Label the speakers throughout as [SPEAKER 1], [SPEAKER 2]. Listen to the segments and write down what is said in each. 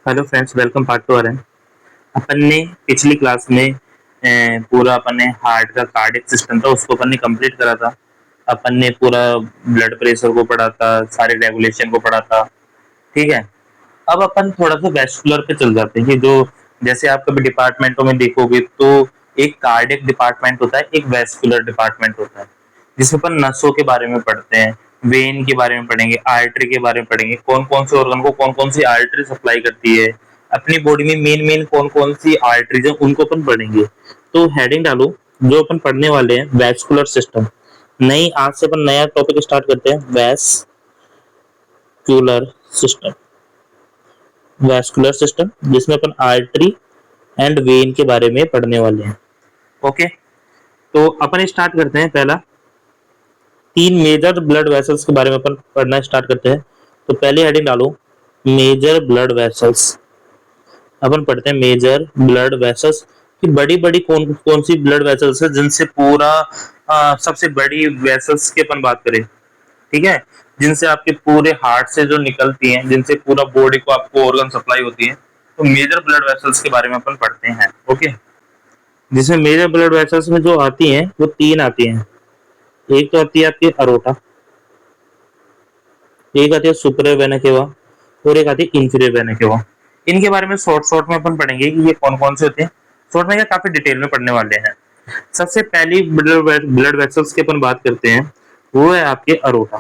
[SPEAKER 1] Hello friends, welcome part two R N. अपन ने पिछली क्लास में पूरा अपन ने हार्ट का कार्डियक सिस्टम था उसको अपन ने कंप्लीट करा था। अपन ने पूरा ब्लड प्रेशर को पढ़ा था, सारे रेगुलेशन को पढ़ा था। ठीक है। अब अपन थोड़ा सा वेस्कुलर पे चल जाते हैं कि जो जैसे आप कभी डिपार्टमेंटों में देखोगे तो एक कार्डियक डिपार्टमेंट होता है, एक वेस्कुलर डिपार्टमेंट होता है, जिसमें अपन नसों के बारे में पढ़ते हैं, वेन के बारे में पढ़ेंगे, आर्टरी के बारे में पढ़ेंगे, कौन कौन से ऑर्गन को कौन कौन सी आर्टरी सप्लाई करती है, अपनी बॉडी में मेन मेन कौन कौन सी आर्टरीज है उनको अपन पढ़ेंगे। तो हेडिंग डालो, जो अपन पढ़ने वाले हैं वेस्कुलर सिस्टम। नई आज से अपन नया टॉपिक स्टार्ट करते हैं, सिस्टम वेस्कुलर सिस्टम, जिसमें अपन आर्टरी एंड वेन के बारे में पढ़ने वाले हैं। ओके, तो अपन स्टार्ट करते हैं। पहला, तीन मेजर ब्लड वेसल्स के बारे में अपन पढ़ना स्टार्ट करते हैं। तो पहले हेडिंग डालो, मेजर ब्लड वेसल्स। अपन पढ़ते हैं मेजर ब्लड वेसल्स कि बड़ी बड़ी कौन कौन सी ब्लड वेसल्स है जिनसे पूरा सबसे बड़ी वेसल्स की अपन बात करें। ठीक है, जिनसे आपके पूरे हार्ट से जो निकलती हैं, जिनसे पूरा बॉडी को आपको ऑर्गन सप्लाई होती है, तो मेजर ब्लड वेसल्स के बारे में अपन पढ़ते हैं। ओके, जिसमें मेजर ब्लड वेसल्स में जो आती हैं वो तीन आती हैं। एक तो आती है आपकी अरोटा, एक आती है सुपीरियर वेना केवा, और एक आती है इंफीरियर वेना केवा। इनके बारे में शॉर्ट शॉर्ट में अपन पढ़ेंगे कि ये कौन कौन से होते हैं। शॉर्ट में क्या, काफी डिटेल में पढ़ने वाले हैं। सबसे पहली ब्लड वेसल्स की अपन बात करते हैं, वो है आपके अरोटा।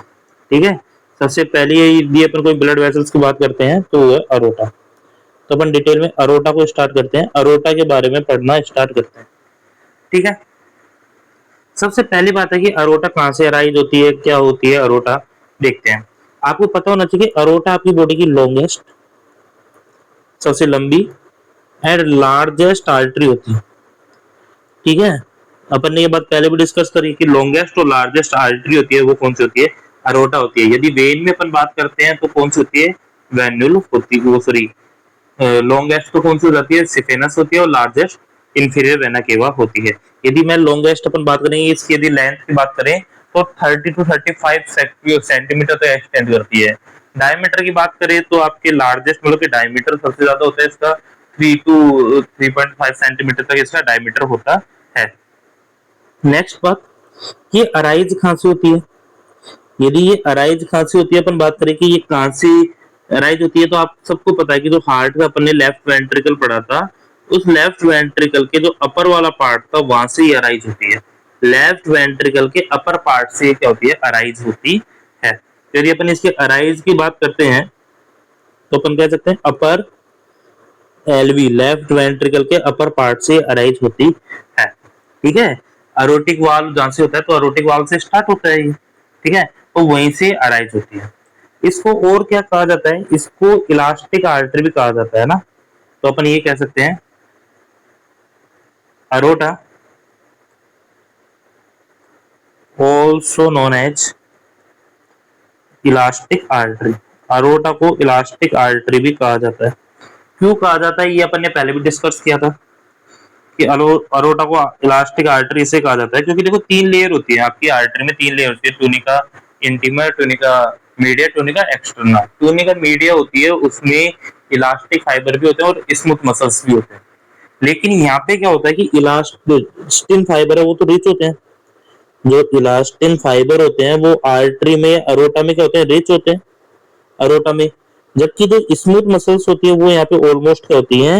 [SPEAKER 1] ठीक है, सबसे पहली यदि अपन कोई ब्लड वेसल्स की बात करते हैं तो वो है अरोटा। तो अपन डिटेल में अरोटा को स्टार्ट करते हैं, अरोटा के बारे में पढ़ना स्टार्ट करते हैं। ठीक है, सबसे पहली बात है कि अरोटा कहाँ से अराइज होती है, क्या होती है अरोटा, देखते हैं। आपको पता होना चाहिए अरोटा आपकी बॉडी की लॉन्गेस्ट, सबसे लंबी एंड लार्जेस्ट आर्टरी होती है। ठीक है, अपन ने ये बात पहले भी डिस्कस करी कि लॉन्गेस्ट और लार्जेस्ट आर्टरी होती है वो कौन सी होती है, अरोटा होती है। यदि वेन में अपन बात करते हैं तो कौन सी होती है, वेन्यूल होती है, वो सॉरी लॉन्गेस्ट तो कौन सी हो जाती है, सिफेनस होती है, और लार्जेस्ट इंफीरियर वेना केवा होती है। यदि मैं लॉन्गेस्ट अपन बात करेंगे, इसकी यदि लेंथ की बात करें तो 30 टू 35 सेंटीमीटर तक एक्सटेंड करती है। डायमीटर की बात करें तो आपके लार्जेस्ट मतलब कि डायमीटर सबसे ज्यादा होता है इसका, 3 टू 3.5 सेंटीमीटर तक इसका डायमीटर होता है। नेक्स्ट बात, ये अराइज कहाँ से होती है। यदि ये अराइज कहाँ से होती है, अपन बात करें कि ये कहाँ से अराइज होती है, तो आप सबको पता है कि जो हार्ट का अपन ने लेफ्ट वेंट्रिकल पढ़ा था, उस लेफ्ट वेंट्रिकल के जो अपर वाला पार्ट था वहां से ही अराइज होती है। लेफ्ट वेंट्रिकल के अपर पार्ट से क्या होती है, अराइज होती है। यदि अपन इसके अराइज की बात करते हैं तो अपन कह सकते हैं अपर एलवी, लेफ्ट वेंट्रिकल के अपर पार्ट से अराइज होती है। ठीक है, अरोटिक वाल्व जहां से होता है तो अरोटिक वाल्व से स्टार्ट होता है ये। ठीक है, तो वहीं से अराइज होती है। इसको और क्या कहा जाता है, इसको इलास्टिक आर्टरी भी कहा जाता है ना। तो अपन ये कह सकते हैं aorta also known as elastic artery. Aorta को इलास्टिक आर्टरी भी कहा जाता है। क्यों कहा जाता है, ये अपन ने पहले भी डिस्कस किया था कि अरोटा को इलास्टिक आर्टरी से कहा जाता है, क्योंकि देखो तीन लेयर होती है आपकी आर्टरी में, तीन लेयर होती है, tunica intima, tunica media, tunica externa. Tunica media होती है, उसमें इलास्टिक फाइबर भी होते हैं और स्मूथ मसल्स भी होते हैं। लेकिन यहाँ पे क्या होता है कि इलास्टिन फाइबर है वो तो रिच होते हैं, जो इलास्टिन फाइबर होते हैं वो आर्टरी में, अरोटा में क्या होते हैं, रिच होते हैं अरोटा में। जबकि जो स्मूथ मसल्स होती है वो यहाँ पे ऑलमोस्ट क्या होती है,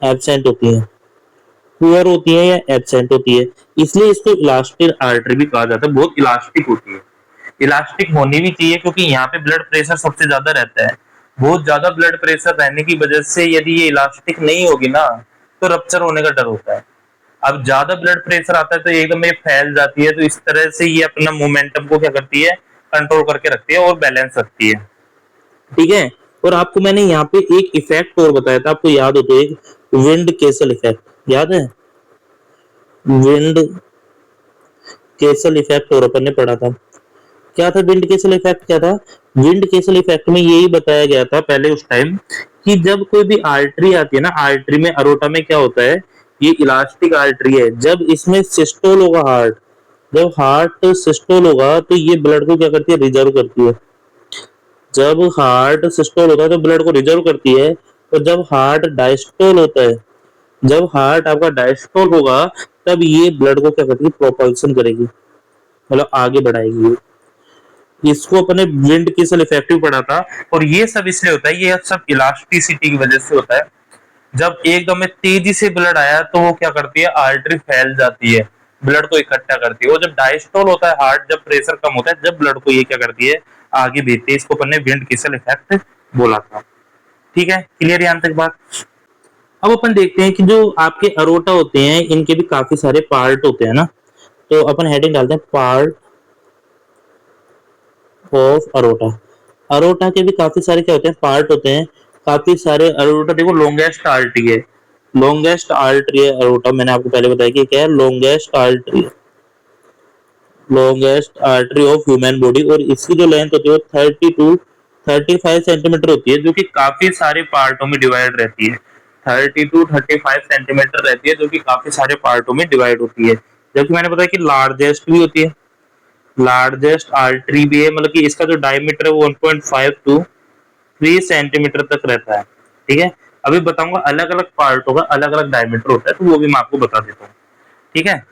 [SPEAKER 1] एब्सेंट होती है, पुअर होती है या एब्सेंट होती है। इसलिए इसको इलास्टिक आर्टरी भी कहा जाता है, बहुत इलास्टिक होती है। इलास्टिक होनी भी चाहिए क्योंकि यहाँ पे ब्लड प्रेशर सबसे ज्यादा रहता है। बहुत ज्यादा ब्लड प्रेशर रहने की वजह से यदि ये इलास्टिक नहीं होगी ना तो रप्चर होने का डर होता है। अब ज्यादा ब्लड प्रेशर आता है तो एकदम ये फैल जाती है, तो इस तरह से ये अपना मोमेंटम को क्या करती है, कंट्रोल करके रखती है और बैलेंस रखती है। ठीक है, और आपको मैंने यहाँ पे एक इफेक्ट और बताया था, आपको याद हो तो, एक विंड केसल इफेक्ट याद है, विंड केसल इफेक्ट और अपन ने पढ़ा था। क्या था विंड केसल इफेक्ट, क्या था, विंड केसल इफेक्ट में यही बताया गया था पहले उस टाइम कि जब कोई भी आर्टरी आती है ना, आर्टरी में अरोटा में क्या होता है, ये इलास्टिक आर्टरी है, जब इसमें सिस्टोल होगा हार्ट, जब हार्ट सिस्टोल होगा तो ये ब्लड को क्या करती है, रिजर्व करती है। जब हार्ट सिस्टोल होता है तो ब्लड को रिजर्व करती है, और जब हार्ट डायस्टोल होता है, जब हार्ट आपका डायस्टोल होगा, तब ये ब्लड को क्या करती है, प्रोपल्सन करेगी, मतलब आगे बढ़ाएगी। इसको अपने विंड किसल इफेक्टिव पढ़ा था। और ये सब इसलिए होता है, ये सब इलास्टिसिटी की वजह से होता है। जब एकदम में तेजी से ब्लड आया तो वो क्या करती है, आर्टरी फैल जाती है, ब्लड को इकट्ठा करती है। और जब डायस्टोल होता है हार्ट, जब प्रेशर कम होता है, जब ब्लड को ये क्या करती है, आगे भेजती है। इसको अपने विंड किसल इफेक्ट बोला था। ठीक है, क्लियर यहाँ तक बात। अब अपन देखते हैं कि जो आपके अरोटा होते हैं, इनके भी काफी सारे पार्ट होते हैं ना। तो अपन हेडिंग डालते हैं पार्ट ऑफ अरोटा। अरोटा के भी काफी सारे क्या होते हैं, पार्ट होते हैं। काफी सारे अरोटा, देखो लॉन्गेस्ट आर्टरी है, लॉन्गेस्ट आर्टरी है अरोटा। मैंने आपको पहले बताया कि क्या है, longest artery, longest artery of human body. और इसकी जो लेंथ होती है वो 30 टू 35 सेंटीमीटर होती है, जो कि काफी सारे पार्टों में डिवाइड रहती है। 30 टू 35 सेंटीमीटर रहती है, जो कि काफी सारे पार्टों में डिवाइड होती है। जबकि मैंने बताया कि लार्जेस्ट भी होती है, लार्जेस्ट आर्टरी भी है, मतलब कि इसका जो डायमीटर है वो 1.5 टू 3 सेंटीमीटर तक रहता है। ठीक है, अभी बताऊंगा अलग अलग पार्टों का अलग अलग डायमीटर होता है, तो वो भी मैं आपको बता देता हूँ। ठीक है,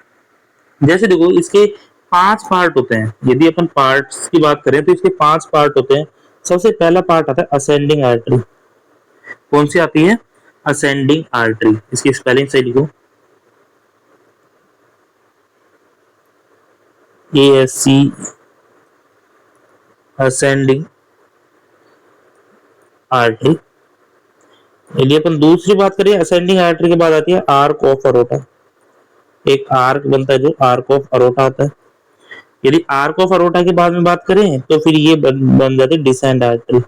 [SPEAKER 1] जैसे देखो इसके 5 पार्ट होते हैं। यदि अपन पार्ट्स की बात करें तो इसके 5 पार्ट होते हैं। सबसे पहला पार्ट आता है असेंडिंग आर्टरी। कौन सी आती है, असेंडिंग आर्टरी। इसकी स्पेलिंग सही लिखो, ASC, असेंडिंग आर्टरी। यदि अपन दूसरी बात करें असेंडिंग आर्टरी के बाद आती है आर्क ऑफ अरोटा। एक आर्क बनता है जो आर्क ऑफ अरोटा आता है। यदि आर्क ऑफ अरोटा के बाद में बात करें तो फिर ये बन जाती है डिसेंड आर्टरी,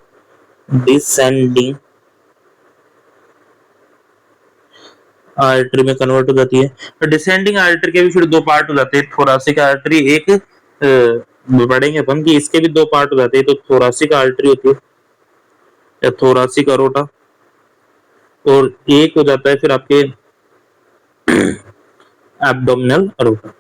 [SPEAKER 1] डिसेंडिंग आर्टरी में कन्वर्ट हो जाती है। तो डिसेंडिंग आर्टरी के भी फिर दो पार्ट हो जाते हैं, थोरासिक आर्टरी, एक पढ़ेंगे अपन कि इसके भी दो पार्ट हो जाते हैं। तो थोरासिक आर्टरी होती है या थोरासिक अरोटा, और एक हो जाता है फिर आपके एब्डोमिनल अरोटा।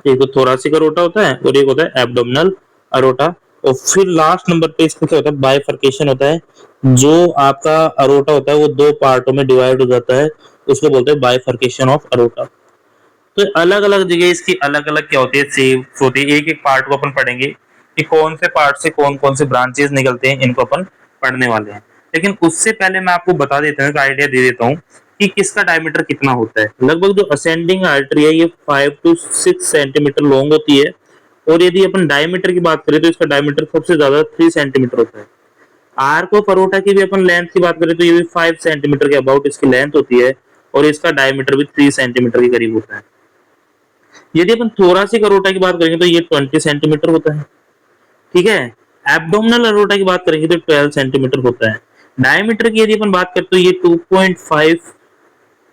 [SPEAKER 1] एक तो थोरासिक अरोटा होता है और एक होता है एब्डोमिनल अरोटा। और फिर लास्ट नंबर पे इसका क्या होता है, बाइफर्केशन होता है। जो आपका अरोटा होता है वो दो पार्टों में डिवाइड हो जाता है, उसको बोलते हैं बाइफर्केशन ऑफ अरोटा। तो अलग अलग जगह इसकी अलग अलग क्या होती है, शेप्स होती है। एक एक पार्ट को अपन पढ़ेंगे कि कौन से पार्ट से कौन कौन से ब्रांचेस निकलते हैं, इनको अपन पढ़ने वाले हैं। लेकिन उससे पहले मैं आपको बता देता हूँ, एक आइडिया दे देता हूँ कि किसका डायमीटर कितना होता है। लगभग जो असेंडिंग आर्टरी है ये 5 टू 6 सेंटीमीटर लॉन्ग होती है। और यदि अपन डायमीटर की बात करें तो इसका डायमीटर सबसे ज्यादा 3 सेंटीमीटर होता है। आर्क ऑफ अरोटा की भी अपन लेंथ की बात करें तो ये भी 5 सेंटीमीटर के अबाउट इसकी लेंथ होती है, और इसका डायमीटर भी 3 सेंटीमीटर के करीब होता है। यदि अपन थोरासिक अरोटा की बात करेंगे तो ये 20 सेंटीमीटर होता है। ठीक है, एब्डोमिनल अरोटा की बात करेंगे तो 12 सेंटीमीटर होता है। डायमीटर की यदि अपन बात करें तो ये 2.5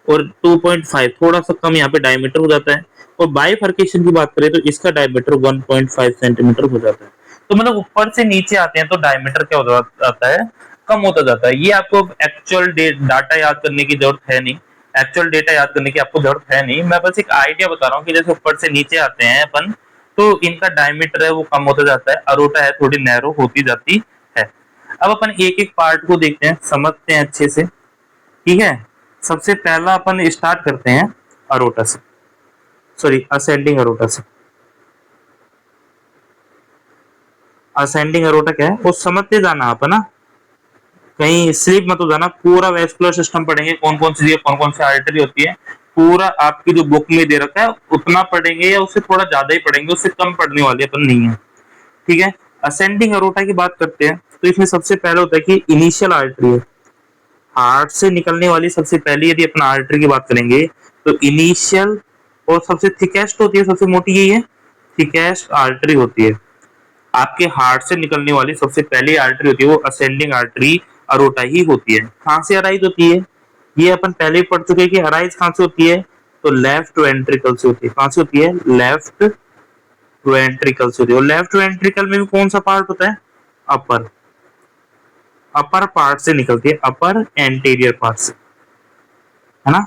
[SPEAKER 1] और 2.5 थोड़ा सा कम यहाँ पे डायमीटर हो जाता है। और बाइफर्केशन की बात करें तो इसका डायमीटर 1.5 सेंटीमीटर हो जाता है। तो मतलब ऊपर से नीचे आते हैं तो डायमीटर क्या हो जाता है, कम होता जाता है। ये आपको एक्चुअल डाटा याद करने की जरूरत है नहीं, एक्चुअल डेटा याद करने की आपको जरूरत है नहीं। मैं बस एक आइडिया बता रहा हूँ कि जैसे ऊपर से नीचे आते हैं अपन, तो इनका डायमीटर है वो कम होता जाता है, अरोटा है थोड़ी नैरो होती जाती है। अब अपन एक एक पार्ट को देखते हैं, समझते हैं अच्छे से। ठीक है, सबसे पहला अपन स्टार्ट करते हैं अरोटा से, सॉरी असेंडिंग अरोटा से। असेंडिंग अरोटा क्या है वो समझते जाना आप, है ना, कहीं स्लिप मत हो जाना। पूरा वेस्कुलर सिस्टम पढ़ेंगे, कौन कौन सी कौन कौन सी आर्टरी होती है, पूरा आपकी जो बुक में दे रखा है उतना पढ़ेंगे, या उससे थोड़ा ज्यादा ही पढ़ेंगे, उससे कम पढ़ने वाले अपन नहीं है। ठीक है, असेंडिंग अरोटा की बात करते हैं तो इसमें सबसे पहले होता है कि इनिशियल आर्टरी है, हार्ट से निकलने वाली सबसे पहली यदि अपना आर्टरी की बात करेंगे तो इनिशियल, और सबसे थिकेस्ट होती है, सबसे मोटी यही है, थिकेस्ट आर्टरी होती है। आपके हार्ट से निकलने वाली सबसे पहली आर्टरी होती है वो असेंडिंग आर्टरी अरोटा ही होती है। कहां से अराइज होती है, ये अपन पहले ही पढ़ चुके हैं कि अराइज कहां से होती है, तो लेफ्ट वेंट्रिकल से होती है। कहां से होती है, लेफ्ट वेंट्रिकल से होती है। और लेफ्ट वेंट्रिकल में भी कौन सा पार्ट होता है, अपर, अपर पार्ट से निकलती है, अपर एंटीरियर पार्ट से, है ना,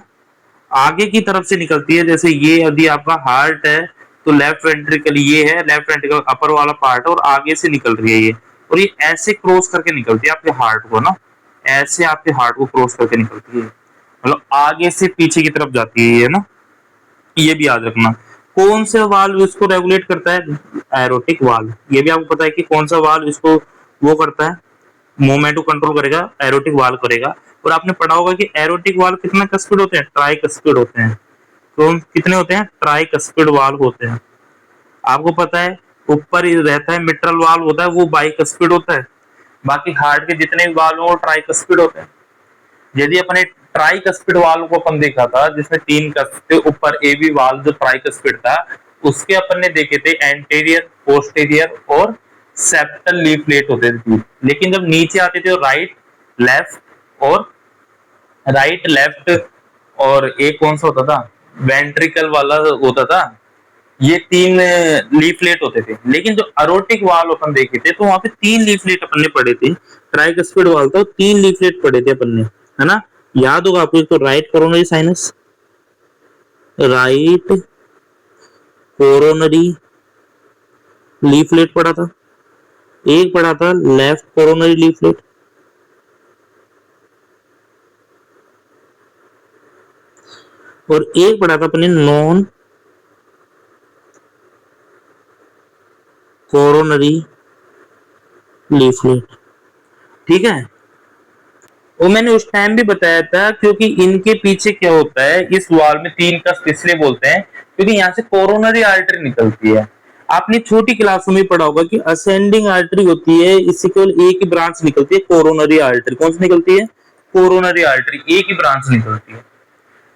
[SPEAKER 1] आगे की तरफ से निकलती है। जैसे ये यदि आपका हार्ट है तो लेफ्ट वेंट्रिकल ये है, लेफ्ट वेंट्रिकल अपर वाला पार्ट, और आगे से निकल रही है ये, और ये ऐसे क्रॉस करके निकलती है आपके हार्ट को ना, ऐसे आपके हार्ट को क्रॉस करके निकलती है, मतलब आगे से पीछे की तरफ जाती है, ये ना, ये भी याद रखना। कौन सा वाल्व इसको रेगुलेट करता है? Aortic valve. ये भी आपको पता है कि कौन सा वाल्व इसको वो करता है, मूवमेंट को कंट्रोल करेगा, एरोटिक वाल्व करेगा। और आपने पढ़ा होगा कि एरोटिक वाल्व कितना कस्पिड होते हैं? ट्राई कस्पिड होते हैं। तो कितने होते हैं? ट्राई कस्पिड वाल्व होते हैं। आपको पता है ऊपर ही रहता है मिट्रल वाल्व होता है, वो बाई कस्पिड होता है। बाकी हार्ट के जितने भी वाल्व वो ट्राई कस्पिड होते हैं। यदि अपने ट्राई कस्पिड वाल्व को अपन देखा था जिसमें 3 कस्प थे, ऊपर ए बी वाल्व जो ट्राई कस्पिड था, उसके अपन ने देखे थे एंटीरियर, पोस्टीरियर और सेप्टल लीफलेट होते थे। लेकिन जब नीचे आते थे तो राइट लेफ्ट और एक कौन सा होता था? वेंट्रिकल वाला होता था। ये 3 लीफलेट होते थे। लेकिन जो अरोटिक वाल्व अपन देखे थे तो वहां पे 3 लीफलेट अपन ने पढ़े थे। ट्राइकस्पिड वाल्व था, 3 लीफलेट पढ़े थे अपन ने, है ना। याद होगा आपको, एक तो right coronary sinus, right coronary leaflet पढ़ा था, एक पढ़ा था लेफ्ट कोरोनरी लीफलेट, और एक पढ़ा था अपने नॉन कोरोनरी लीफलेट। ठीक है, वो मैंने उस टाइम भी बताया था, क्योंकि इनके पीछे क्या होता है, इस वाल में 3 कस्प इसलिए बोलते हैं क्योंकि यहाँ से कोरोनरी आर्टरी निकलती है। आपने छोटी क्लासों में पढ़ा होगा कि असेंडिंग आर्टरी होती है, इससे केवल एक ही ब्रांच निकलती है, कोरोनरी आर्टरी। कौन सी निकलती है? कोरोनरी आर्टरी, एक ही ब्रांच निकलती है।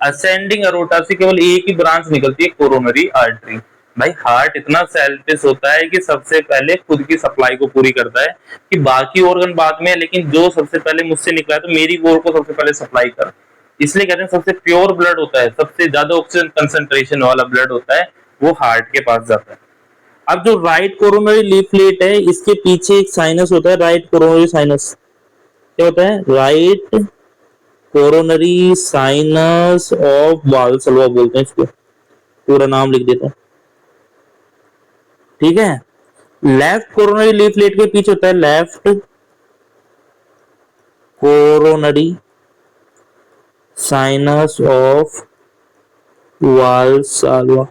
[SPEAKER 1] असेंडिंग अरोटा से केवल एक ही ब्रांच निकलती है, कोरोनरी आर्टरी। भाई हार्ट इतना सेल्फिश होता है कि सबसे पहले खुद की सप्लाई को पूरी करता है, कि बाकी ऑर्गन बाद में, लेकिन जो सबसे पहले मुझसे निकला है तो मेरी वोर को सबसे पहले सप्लाई कर। इसलिए कहते हैं सबसे प्योर ब्लड होता है, सबसे ज्यादा ऑक्सीजन कंसंट्रेशन वाला ब्लड होता है, वो हार्ट के पास जाता है। अब जो राइट कोरोनरी लीफलेट है, इसके पीछे एक साइनस होता है, राइट कोरोनरी साइनस। क्या होता है? राइट कोरोनरी साइनस ऑफ वाल्सल्वा बोलते हैं इसको, पूरा नाम लिख देता हूं। ठीक है, लेफ्ट कोरोनरी लीफलेट के पीछे होता है लेफ्ट कोरोनरी साइनस ऑफ वाल्सल्वा,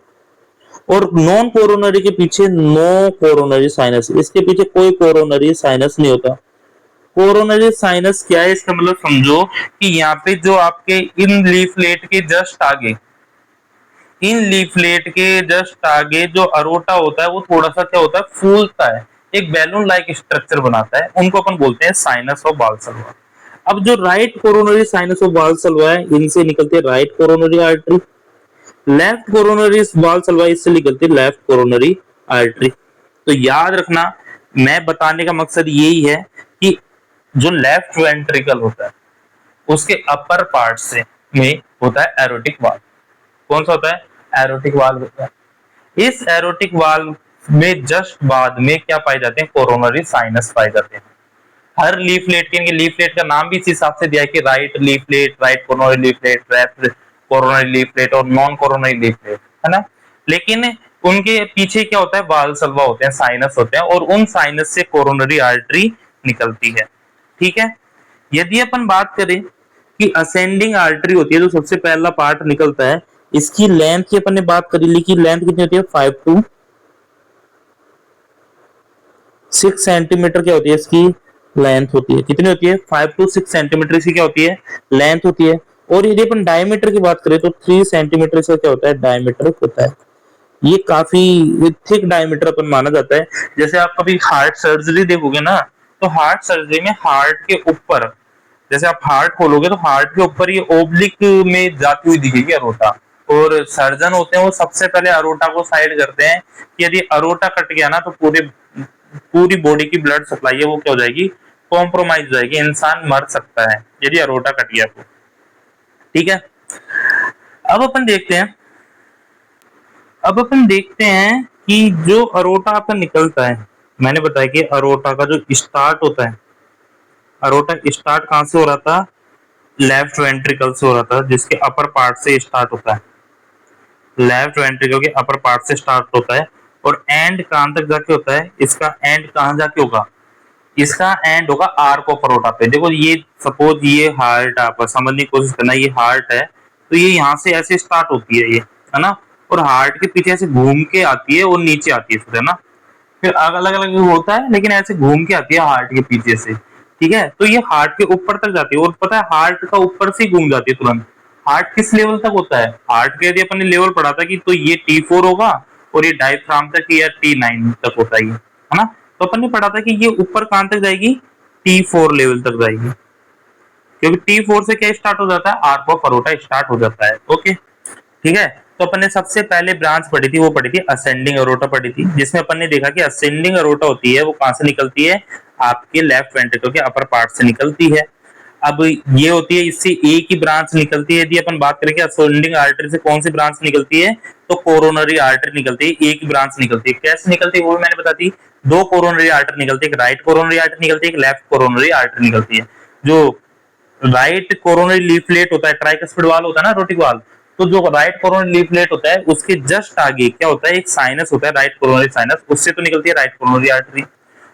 [SPEAKER 1] और नॉन कोरोनरी के पीछे नो कोरोनरी साइनस। इसके पीछे कोई कोरोनरी साइनस नहीं होता। कोरोनरी साइनस क्या है, इसका मतलब समझो कि यहाँ पे जो आपके इन लीफलेट के जस्ट आगे, इन लीफलेट के जस्ट आगे जो अरोटा होता है, वो थोड़ा सा क्या होता है, फूलता है, एक बैलून लाइक स्ट्रक्चर बनाता है, उनको अपन बोलते हैं साइनस ऑफ वाल्सल्वा। अब जो right coronary sinus of Valsalva है, इनसे निकलती है right coronary artery. Left coronary Valsalva, इससे निकलती है लेफ्ट कोरोनरी आर्टरी। तो याद रखना, मैं बताने का मकसद यही है कि जो लेफ्ट वेंट्रिकल होता है उसके अपर पार्ट से में होता है एरोटिक वाल्व। कौन सा होता है? एरोटिक वाल्व होता है। इस एरोटिक वाल्व में जस्ट बाद में क्या पाए जाते हैं? कोरोनरी साइनस पाए जाते हैं। हर लीफलेट के, लीफलेट का नाम भी इस हिसाब से दिया है कि right leaflet, right coronary leaflet, left coronary leaflet और नॉन कोरोनरी लीफलेट, है ना। लेकिन उनके पीछे क्या होता है? वाल्सल्वा होते हैं, साइनस होते हैं, और उन साइनस से कोरोनरी आर्टरी निकलती है। ठीक है, यदि अपन बात करें कि असेंडिंग आर्टरी होती है, जो सबसे पहला पार्ट निकलता है, इसकी लेंथ की अपन ने बात करी ली कि लेंथ कितनी होती है? 5 to 6 सेंटीमीटर क्या होती है इसकी लेंथ होती है। कितनी होती है? 5 to 6 सेंटीमीटर इसकी क्या होती है? लेंथ होती है। और यदि अपन डायमीटर की बात करें तो 3 सेंटीमीटर से क्या होता है? डायमीटर होता है। ये काफी थिक डायमीटर अपन माना जाता है। जैसे आप कभी हार्ट सर्जरी देखोगे ना, तो हार्ट सर्जरी में हार्ट के ऊपर, जैसे आप हार्ट खोलोगे तो हार्ट के ऊपर ये ओब्लिक में जाती हुई दिखेगी अरोटा, और सर्जन होते हैं वो सबसे पहले अरोटा को साइड करते हैं कि यदि अरोटा कट गया ना तो पूरी बॉडी की ब्लड सप्लाई है वो क्या हो जाएगी? कॉम्प्रोमाइज हो जाएगी, इंसान मर सकता है यदि अरोटा कट गया तो। ठीक है, अब अपन देखते हैं, कि जो अरोटा आपका निकलता है, मैंने बताया कि अरोटा का जो स्टार्ट होता है, अरोटा स्टार्ट कहां से हो रहा था? लेफ्ट वेंट्रिकल से हो रहा था, जिसके अपर पार्ट से स्टार्ट होता है, लेफ्ट वेंट्रिकल के अपर पार्ट से स्टार्ट होता है, और एंड कहां तक जाके होता है? इसका एंड कहां जाके होगा? इसका एंड होगा आर्क ऑफ अरोटा पे। देखो ये सपोज ये हार्ट, आप समझने की कोशिश करना, ये हार्ट है तो ये यहाँ से ऐसे स्टार्ट होती है ये, है ना, और हार्ट के पीछे ऐसे घूम के आती है और नीचे आती है फिर, है ना, फिर अलग अलग होता है लेकिन ऐसे घूम के आती है हार्ट के पीछे से। ठीक है, तो ये हार्ट के ऊपर तक जाती है और पता है हार्ट का ऊपर से ही घूम जाती है तुरंत। हार्ट किस लेवल तक होता है, हार्ट के यदि अपन ने लेवल पढ़ा था कि तो ये T4 होगा और ये डायफ्राम तक या T9 तक होता है ना। तो अपन ने पढ़ा था कि ये ऊपर कहां तक जाएगी, T4 लेवल तक जाएगी, क्योंकि T4 से क्या स्टार्ट हो जाता है, आर्क ऑफ अरोटा स्टार्ट हो जाता है। ओके, ठीक है। तो अपन ने सबसे पहले ब्रांच पढ़ी थी, वो पढ़ी थी असेंडिंग अरोटा पढ़ी थी, जिसमें अपन ने देखा कि असेंडिंग अरोटा होती है वो कहां से निकलती है, आपके लेफ्ट वेंट्रिकल के अपर पार्ट से निकलती है। अब ये होती है, इससे एक ही ब्रांच निकलती है। यदि अपन बात करें कि असेंडिंग आर्टरी से कौन सी ब्रांच निकलती है, तो कोरोनरी आर्टरी निकलती है, एक ही ब्रांच निकलती है। कैसे निकलती है वो मैंने बता दी, दो कोरोनरी आर्टरी निकलती है, एक राइट कोरोनरी आर्टरी निकलती है, एक लेफ्ट कोरोनरी आर्टरी निकलती है। जो राइट कोरोनरी लीफलेट होता है, ट्राइकस्पिड वाल होता है ना, रोटिक वाल, तो जो राइट कोरोनरी लीफलेट होता है उसके जस्ट आगे क्या होता है, एक साइनस होता है, राइट कोरोनरी साइनस, उससे तो निकलती है राइट कोरोनरी आर्टरी।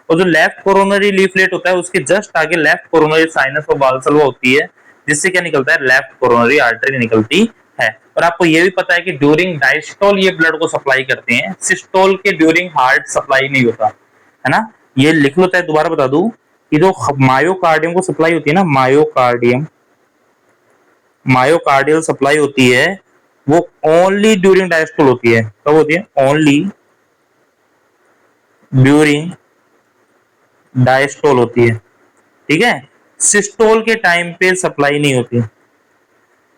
[SPEAKER 1] और जो लेफ्ट कोरोनरी लीफलेट होता है उसके जस्ट आगे लेफ्ट कोरोनरी साइनस और वाल्सल्वा होती है, जिससे क्या निकलता है, लेफ्ट कोरोनरी आर्टरी निकलती है। और आपको ये भी पता है कि ड्यूरिंग डायस्टोल ये ब्लड को सप्लाई करते हैं, सिस्टोल के ड्यूरिंग हार्ट सप्लाई नहीं होता, है ना। ये लिख लो, चाहे दोबारा बता दूं कि जो मायोकार्डियम को सप्लाई होती है ना, मायोकार्डियम, मायोकार्डियल सप्लाई होती है वो ओनली ड्यूरिंग डायस्टोल होती है। कब होती है, ओनली ड्यूरिंग डायस्टोल होती है। ठीक है, सिस्टोल के टाइम पे सप्लाई नहीं होती,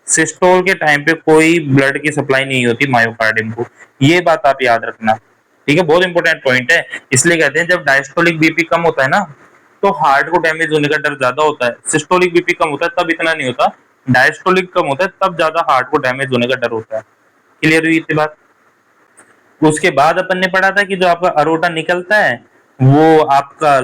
[SPEAKER 1] सिस्टोल के टाइम पे कोई ब्लड की सप्लाई नहीं होती मायोकार्डियम को, ये बात आप याद रखना। ठीक है, बहुत इंपॉर्टेंट पॉइंट है। इसलिए कहते हैं जब डायस्टोलिक बीपी कम होता है ना तो हार्ट को डैमेज होने का डर ज्यादा होता है, सिस्टोलिक बीपी कम होता है तब इतना नहीं होता, डायस्टोलिक कम होता है तब ज्यादा हार्ट को डैमेज होने का डर होता है। क्लियर हुई इतनी बात। उसके बाद अपन ने पढ़ा था कि जो आपका अरोटा निकलता है वो आपका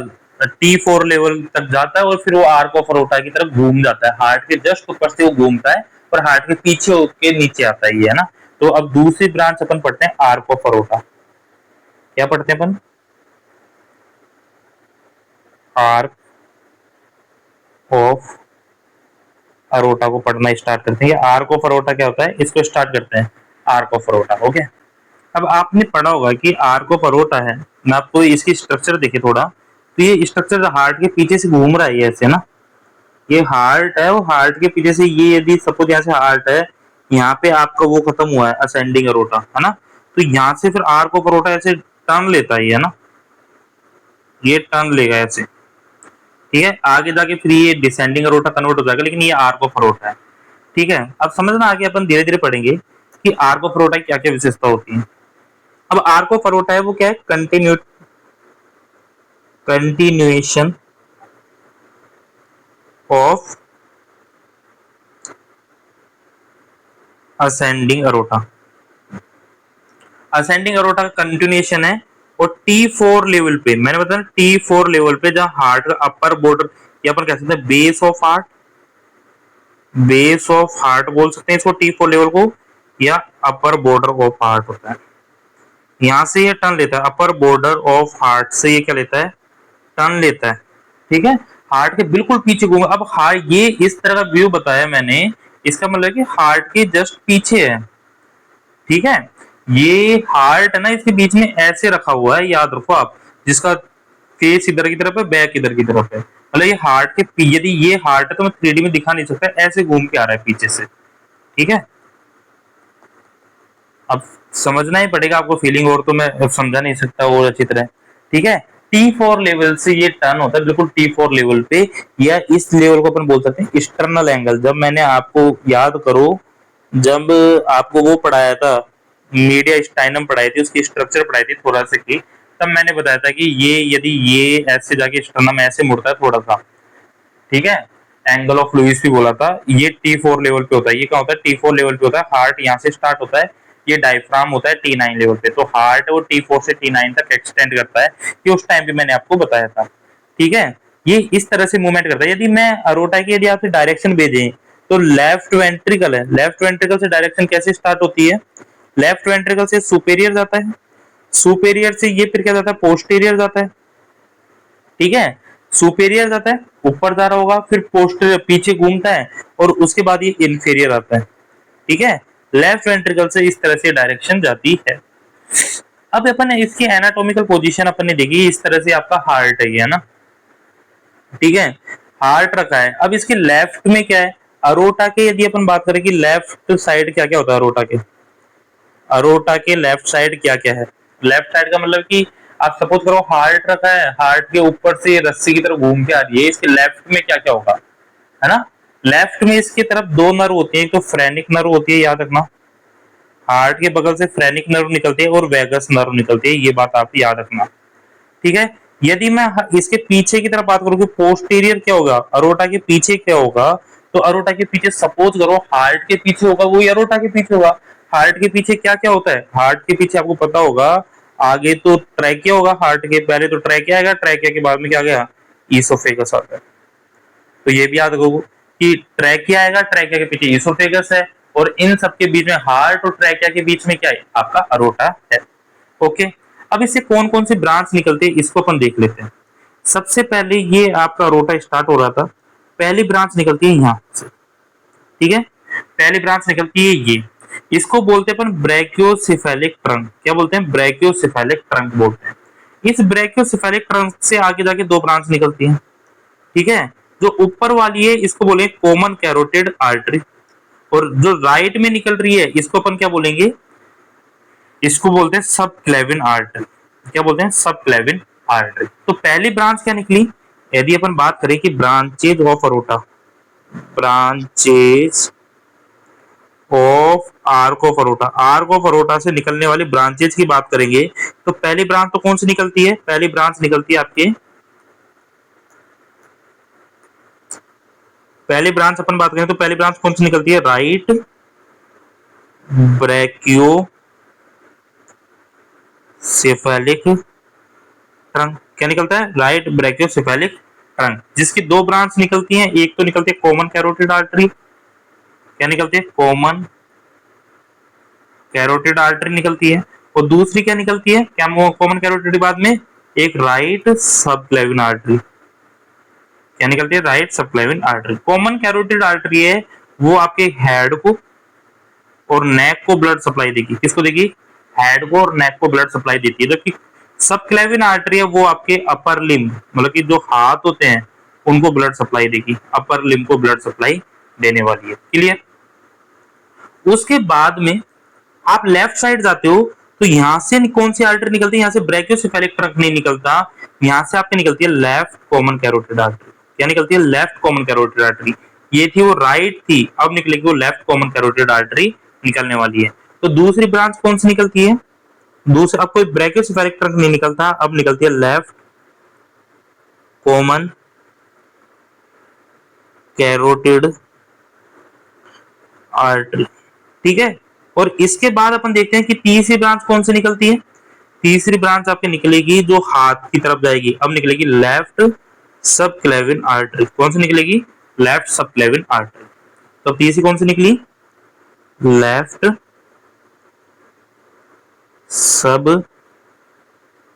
[SPEAKER 1] T4 लेवल तक जाता है और फिर वो आर्क ऑफ अरोटा की तरफ घूम जाता है, हार्ट के जस्ट ऊपर से वो घूमता है और हार्ट के पीछे होके नीचे आता है, ये है ना। तो अब दूसरी ब्रांच अपन पढ़ते हैं आर्क ऑफ अरोटा। क्या पढ़ते हैं अपन, आर्क ऑफ अरोटा को पढ़ना स्टार्ट करते हैं। आर्क ऑफ अरोटा क्या होता है, इसको स्टार्ट करते हैं, आर्क ऑफ अरोटा। ओके, अब आपने पढ़ा होगा कि आर्क ऑफ अरोटा है, मैं आपको इसकी स्ट्रक्चर देखिए थोड़ा, तो ये स्ट्रक्चर हार्ट के पीछे से घूम रहा है ये ऐसे ना, ये हार्ट है, वो हार्ट के पीछे से, ये यदि सपोज यहाँ से हार्ट है, यहाँ पे आपका वो खत्म हुआ है असेंडिंग अरोटा, है ना, तो यहाँ से फिर आर्क ऑफ अरोटा ऐसे टर्न लेता है ना, ये टर्न लेगा ऐसे। ठीक है, आगे जाके फिर ये डिसेंडिंग अरोटा कन्वर्ट हो जाएगा, लेकिन ये आर्क ऑफ अरोटा है। ठीक है, अब समझना, आगे अपन धीरे धीरे पढ़ेंगे कि आर्क ऑफ अरोटा की क्या क्या विशेषता होती है। अब आर्क ऑफ अरोटा है वो क्या है, continuation of ascending aorta, ascending aorta का कंटिन्यूएशन है। और T4 लेवल पे, मैंने बताया T4 लेवल पे जहां हार्ट का अपर बॉर्डर, या अपन कह सकते हैं base of heart, base of heart बोल सकते हैं इसको T4 लेवल को, या अपर बॉर्डर ऑफ हार्ट होता है, यहां से ये टर्न लेता है, अपर बॉर्डर ऑफ हार्ट से ये क्या लेता है, टर्न लेता है। ठीक है, हार्ट के बिल्कुल पीछे घूमा। अब हार्ट, ये इस तरह का व्यू बताया मैंने, इसका मतलब कि हार्ट के जस्ट पीछे है। ठीक है, ये हार्ट है ना, इसके बीच में ऐसे रखा हुआ है, याद रखो आप, जिसका फेस इधर की तरफ है, बैक इधर की तरफ है, मतलब ये हार्ट के, यदि ये हार्ट है तो मैं 3D में दिखा नहीं सकता, ऐसे घूम के आ रहा है पीछे से। ठीक है, अब समझना ही पड़ेगा आपको, फीलिंग और तो मैं समझा नहीं सकता और अच्छी तरह। ठीक है, T4 लेवल से ये टर्न होता है बिल्कुल T4 लेवल पे, या इस लेवल को अपन बोल सकते हैं एक्सटर्नल एंगल। जब मैंने आपको, याद करो, जब आपको वो पढ़ाया था, मीडिया स्टाइनम पढ़ाई थी, उसकी स्ट्रक्चर पढ़ाई थी थोड़ा सा की, तब मैंने बताया था कि ये यदि ये ऐसे जाके स्टर्नम ऐसे मुड़ता है थोड़ा सा, ठीक है, एंगल ऑफ लुइस भी बोला था, ये T4 लेवल पे होता है। ये क्या होता है, T4 लेवल पे होता है, हार्ट यहाँ से स्टार्ट होता है, ये डायफ्राम होता है T9 लेवल पे, तो हार्ट वो T4 से T9 तक एक्सटेंड करता है, ये उस टाइम पे मैंने आपको बताया था। ठीक है, ये इस तरह से मूवमेंट करता है। यदि मैं अरोटा की यदि आपसे डायरेक्शन भेजें, तो लेफ्ट वेंट्रिकल है, लेफ्ट वेंट्रिकल से डायरेक्शन कैसे स्टार्ट होती है, लेफ्ट वेंट्रिकल से सुपेरियर जाता है, सुपेरियर से ये फिर क्या जाता है, पोस्टीरियर जाता है। ठीक है, सुपेरियर जाता है, ऊपर जा रहा होगा, फिर पोस्टीरियर पीछे घूमता है, और उसके बाद ये इंफीरियर आता है। ठीक है, लेफ्ट वेंट्रिकल से इस तरह से डायरेक्शन जाती है। अब अपन ने इसकी एनाटॉमिकल पोजीशन अपन ने देखी, इस तरह से आपका हार्ट है ना, ठीक है, हार्ट रखा है। अब इसके लेफ्ट में क्या है, अरोटा के यदि अपन बात करें कि लेफ्ट साइड क्या क्या होता है अरोटा के, अरोटा के लेफ्ट साइड क्या क्या है। लेफ्ट साइड का मतलब कि आप सपोज करो हार्ट रखा है, हार्ट के ऊपर से रस्सी की तरफ घूम के आ रही है, इसके लेफ्ट में क्या क्या होगा, है ना। लेफ्ट में इसकी तरफ दो नर्व होती है, एक तो फ्रेनिक नर्व होती है, याद रखना, हार्ट के बगल से फ्रेनिक नर्व निकलती है और वेगस नर्व निकलती है, ये बात आप याद रखना। ठीक है, यदि मैं इसके पीछे की तरफ बात करूं कि पोस्टीरियर क्या होगा, अरोटा के पीछे क्या होगा, तो अरोटा के पीछे सपोज करो हार्ट के पीछे होगा, वही अरोटा के पीछे होगा। हार्ट के पीछे क्या क्या होता है, हार्ट के पीछे आपको पता होगा, आगे तो ट्रैकिया होगा, हार्ट के पहले तो ट्रैकिया आएगा, ट्रैकिया के बाद में क्या गया, ईसोफेगस आता है। तो ये भी याद रखो कि ट्रैकिया आएगा, ट्रैकिया के पीछे ईसोफेगस है, और इन सबके बीच में हार्ट और ट्रैकिया के बीच में क्या है, आपका अरोटा है। ओके, अब इससे कौन कौन सी ब्रांच निकलती है इसको अपन देख लेते हैं। सबसे पहले ये आपका अरोटा स्टार्ट हो रहा था, पहली ब्रांच निकलती है यहां से, ठीक है, पहली ब्रांच निकलती है ये, इसको बोलते हैं अपन ब्रैकियोसेफेलिक ट्रंक। क्या बोलते हैं, ब्रैकियोसेफेलिक ट्रंक बोलते हैं। इस ब्रैकियोसेफेलिक ट्रंक से आगे जाके दो ब्रांच निकलती है, ठीक है। जो ऊपर वाली है इसको बोलेंगे कॉमन कैरोटिड आर्टरी, और जो राइट में निकल रही है इसको अपन क्या बोलेंगे, इसको बोलते हैं सब क्लेविन आर्टरी। क्या बोलते हैं, सब क्लेविन आर्टरी। तो पहली ब्रांच क्या निकली, यदि अपन बात करें कि branches of aorta, branches of arc of aorta, arc of aorta से निकलने वाली ब्रांचेज की बात करेंगे, तो पहली ब्रांच तो कौन सी निकलती है, पहली ब्रांच निकलती है आपके, पहली ब्रांच अपन बात करें तो पहली ब्रांच कौन सी निकलती है, राइट ब्रैकियो सेफेलिक ट्रंक। क्या निकलता है, राइट ब्रैकियोसेफेलिक ट्रंक, जिसकी दो ब्रांच निकलती हैं, एक तो निकलती है कॉमन कैरोटिड आर्टरी, क्या निकलती है, कॉमन कैरोटिड आर्टरी निकलती है, और दूसरी क्या निकलती है, क्या कॉमन कैरोटिड बाद में एक राइट सबक्लेविन आर्टरी, क्या निकलती है, right subclavian artery. Common carotid artery है वो आपके हेड को और नेक को ब्लड सप्लाई देगी, किसको देगी, हेड को और नेक को ब्लड सप्लाई देती है, जबकि सबक्लेविन आर्टरी है वो आपके अपर लिम्ब, मतलब कि जो हाथ होते हैं उनको ब्लड सप्लाई देगी, अपर लिम्ब को ब्लड सप्लाई देने वाली है। क्लियर। उसके बाद में आप लेफ्ट साइड जाते हो तो यहां से कौन सी आर्टरी निकलती है, यहाँ से ब्रैकियोसेफेलिक ट्रंक नहीं निकलता, यहां से आपकी निकलती है लेफ्ट कॉमन कैरोटिड आर्टरी। क्या निकलती है, लेफ्ट कॉमन कैरोटिड आर्टरी। ये थी वो राइट थी, अब निकलेगी वो लेफ्ट कॉमन कैरोटिड आर्टरी निकलने वाली है। तो दूसरी ब्रांच कौन सी निकलती है, दूसरा अब कोई ब्रैकियोसेफेलिक ट्रंक नहीं निकलता, अब निकलती है लेफ्ट कॉमन कैरोटिड आर्टरी, ठीक है। और इसके बाद अपन देखते हैं कि तीसरी ब्रांच कौन सी निकलती है, तीसरी ब्रांच आपकी निकलेगी जो हाथ की तरफ जाएगी, अब निकलेगी लेफ्ट सबक्लेविन आर्टरी। कौन सी निकलेगी, लेफ्ट सबक्लेविन आर्टरी। तो तीसरी कौन सी निकली, लेफ्ट सब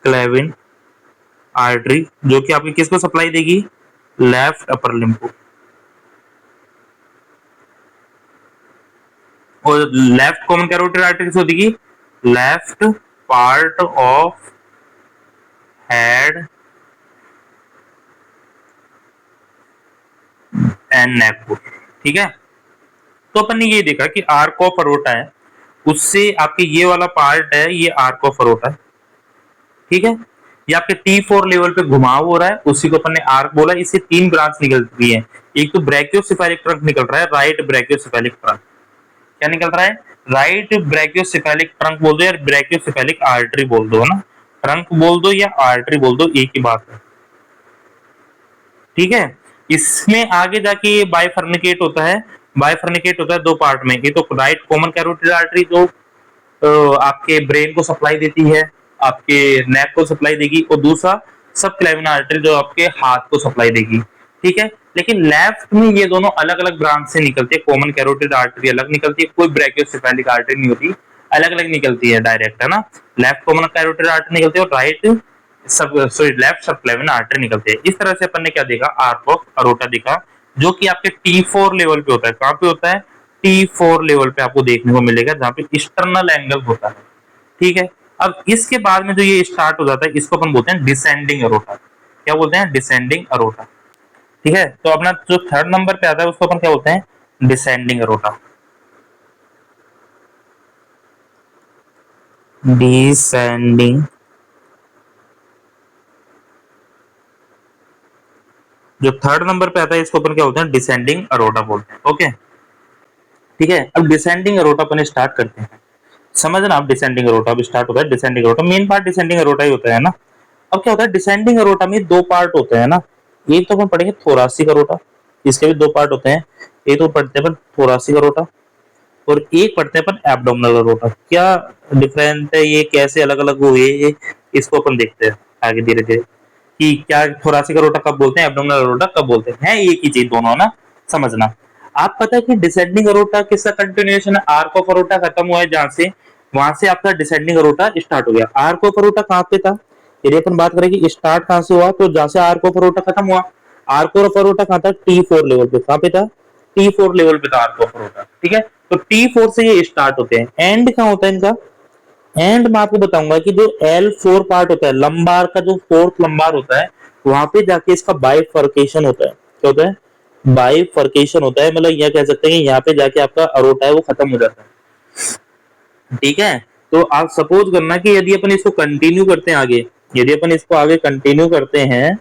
[SPEAKER 1] क्लेविन आर्टरी, जो कि आपकी किसको सप्लाई देगी, लेफ्ट अपर लिम्ब को। और लेफ्ट कॉमन कैरोटिड आर्टरी किसको देगी, left part of head and neck को, ठीक है। तो अपन ने ये देखा कि आर्क ऑफ अरोटा है, उससे आपके ये वाला पार्ट है, ये आर्क ऑफ अरोटा है, ठीक है। ये आपके T4 लेवल पे घुमाव हो रहा है, उसी को अपन ने आर्क बोला। इससे तीन ब्रांच निकल रही है, एक तो ब्रैकियोसेफेलिक ट्रंक निकल रहा है, राइट ब्रैकियोसेफेलिक ट्रंक। क्या निकल रहा है, राइट ब्रैकियोसेफेलिक ट्रंक बोल दो या ब्रैकियोसेफेलिक आर्टरी बोल दो, है ना, ट्रंक बोल दो या आर्टरी बोल दो, एक ही बात है, ठीक है। इसमें आगे जाके ये बाइफर्निकेट होता है, बाइफर्निकेट होता है दो पार्ट में, ये तो राइट कॉमन कैरोटिड आर्टरी जो आपके ब्रेन को सप्लाई देती है, आपके नेक को सप्लाई देगी, और दूसरा सब क्लेविन आर्टरी जो आपके हाथ को सप्लाई देगी, ठीक है। लेकिन लेफ्ट में ये दोनों अलग अलग ब्रांच से निकलती है, कॉमन कैरोटिड आर्टरी अलग निकलती है, कोई ब्रैकियोसेफेलिक आर्टरी नहीं होती, अलग अलग निकलती है डायरेक्ट, है ना। लेफ्ट कॉमन कैरोटिड आर्टरी निकलती है और राइट सब सॉरी लेफ्ट सबक्लेविन आर्टरी निकलती है। इस तरह से अपन ने क्या देखा, आर्क ऑफ अरोटा देखा, जो कि आपके T4 लेवल पे होता है। कहां पे होता है? T4 लेवल पे आपको देखने को मिलेगा, जहां पे एक्सटर्नल एंगल होता है। ठीक है, अब इसके बाद में जो ये स्टार्ट हो जाता है, इसको अपन बोलते हैं डिसेंडिंग अरोटा। क्या बोलते हैं? Descending aorta. ठीक है, तो अपना जो थर्ड नंबर पे आता है उसको अपन क्या बोलते हैं? Descending aorta. डिसेंडिंग, जो थर्ड नंबर पे आता है इसको अपन क्या बोलते हैं? डिसेंडिंग अरोटा बोलते हैं। ओके, ठीक है। अब डिसेंडिंग अरोटा अपन स्टार्ट करते हैं। समझना, आप डिसेंडिंग अरोटा अब स्टार्ट होता है। Descending aorta main part descending aorta ही होता है ना। अब क्या होता है, डिसेंडिंग अरोटा में दो पार्ट होते हैं ना। एक तो अपन पढ़ेंगे थोरासिक अरोटा, इसके भी दो पार्ट होते हैं। एक तो पढ़ते हैं अपन थोरासिक अरोटा, और एक पढ़ते हैं अपन एब्डोमिनल अरोटा। क्या डिफरेंस है, ये कैसे अलग अलग हुए, इसको अपन देखते हैं आगे धीरे धीरे, कि क्या थोरासिक अरोटा कब बोलते हैं, एब्डोमिनल अरोटा कब बोलते हैं। है एक ही चीज दोनों ना, समझना। आप पता है कि डिसेंडिंग अरोटा किसका कंटिन्यूएशन है? आर्क ऑफ अरोटा खत्म हुआ है जहां से, वहां से आपका डिसेंडिंग अरोटा स्टार्ट हो गया। आर्क ऑफ अरोटा कहां पे था? यदि अपन बात करें कि स्टार्ट कहां से हुआ, तो जहां से आर्क ऑफ अरोटा खत्म हुआ। आर्क ऑफ अरोटा कहां था? T4 लेवल पे। कहां पे था? T4 लेवल पे था आर्क ऑफ अरोटा। ठीक है, तो T4 से ये स्टार्ट होते हैं। एंड कहां होता है इनका? एंड मैं आपको बताऊंगा कि जो L4 पार्ट होता है, लंबार का जो फोर्थ लंबार होता है, वहां पे जाके इसका बाइफर्केशन होता है। क्या होता है? बाइफर्केशन होता है, मतलब यह कह सकते हैं कि यहाँ पे जाके आपका अरोटा है वो खत्म हो जाता है। ठीक है, तो आप सपोज करना कि यदि अपन इसको कंटिन्यू करते हैं आगे, यदि अपन इसको आगे कंटिन्यू करते हैं,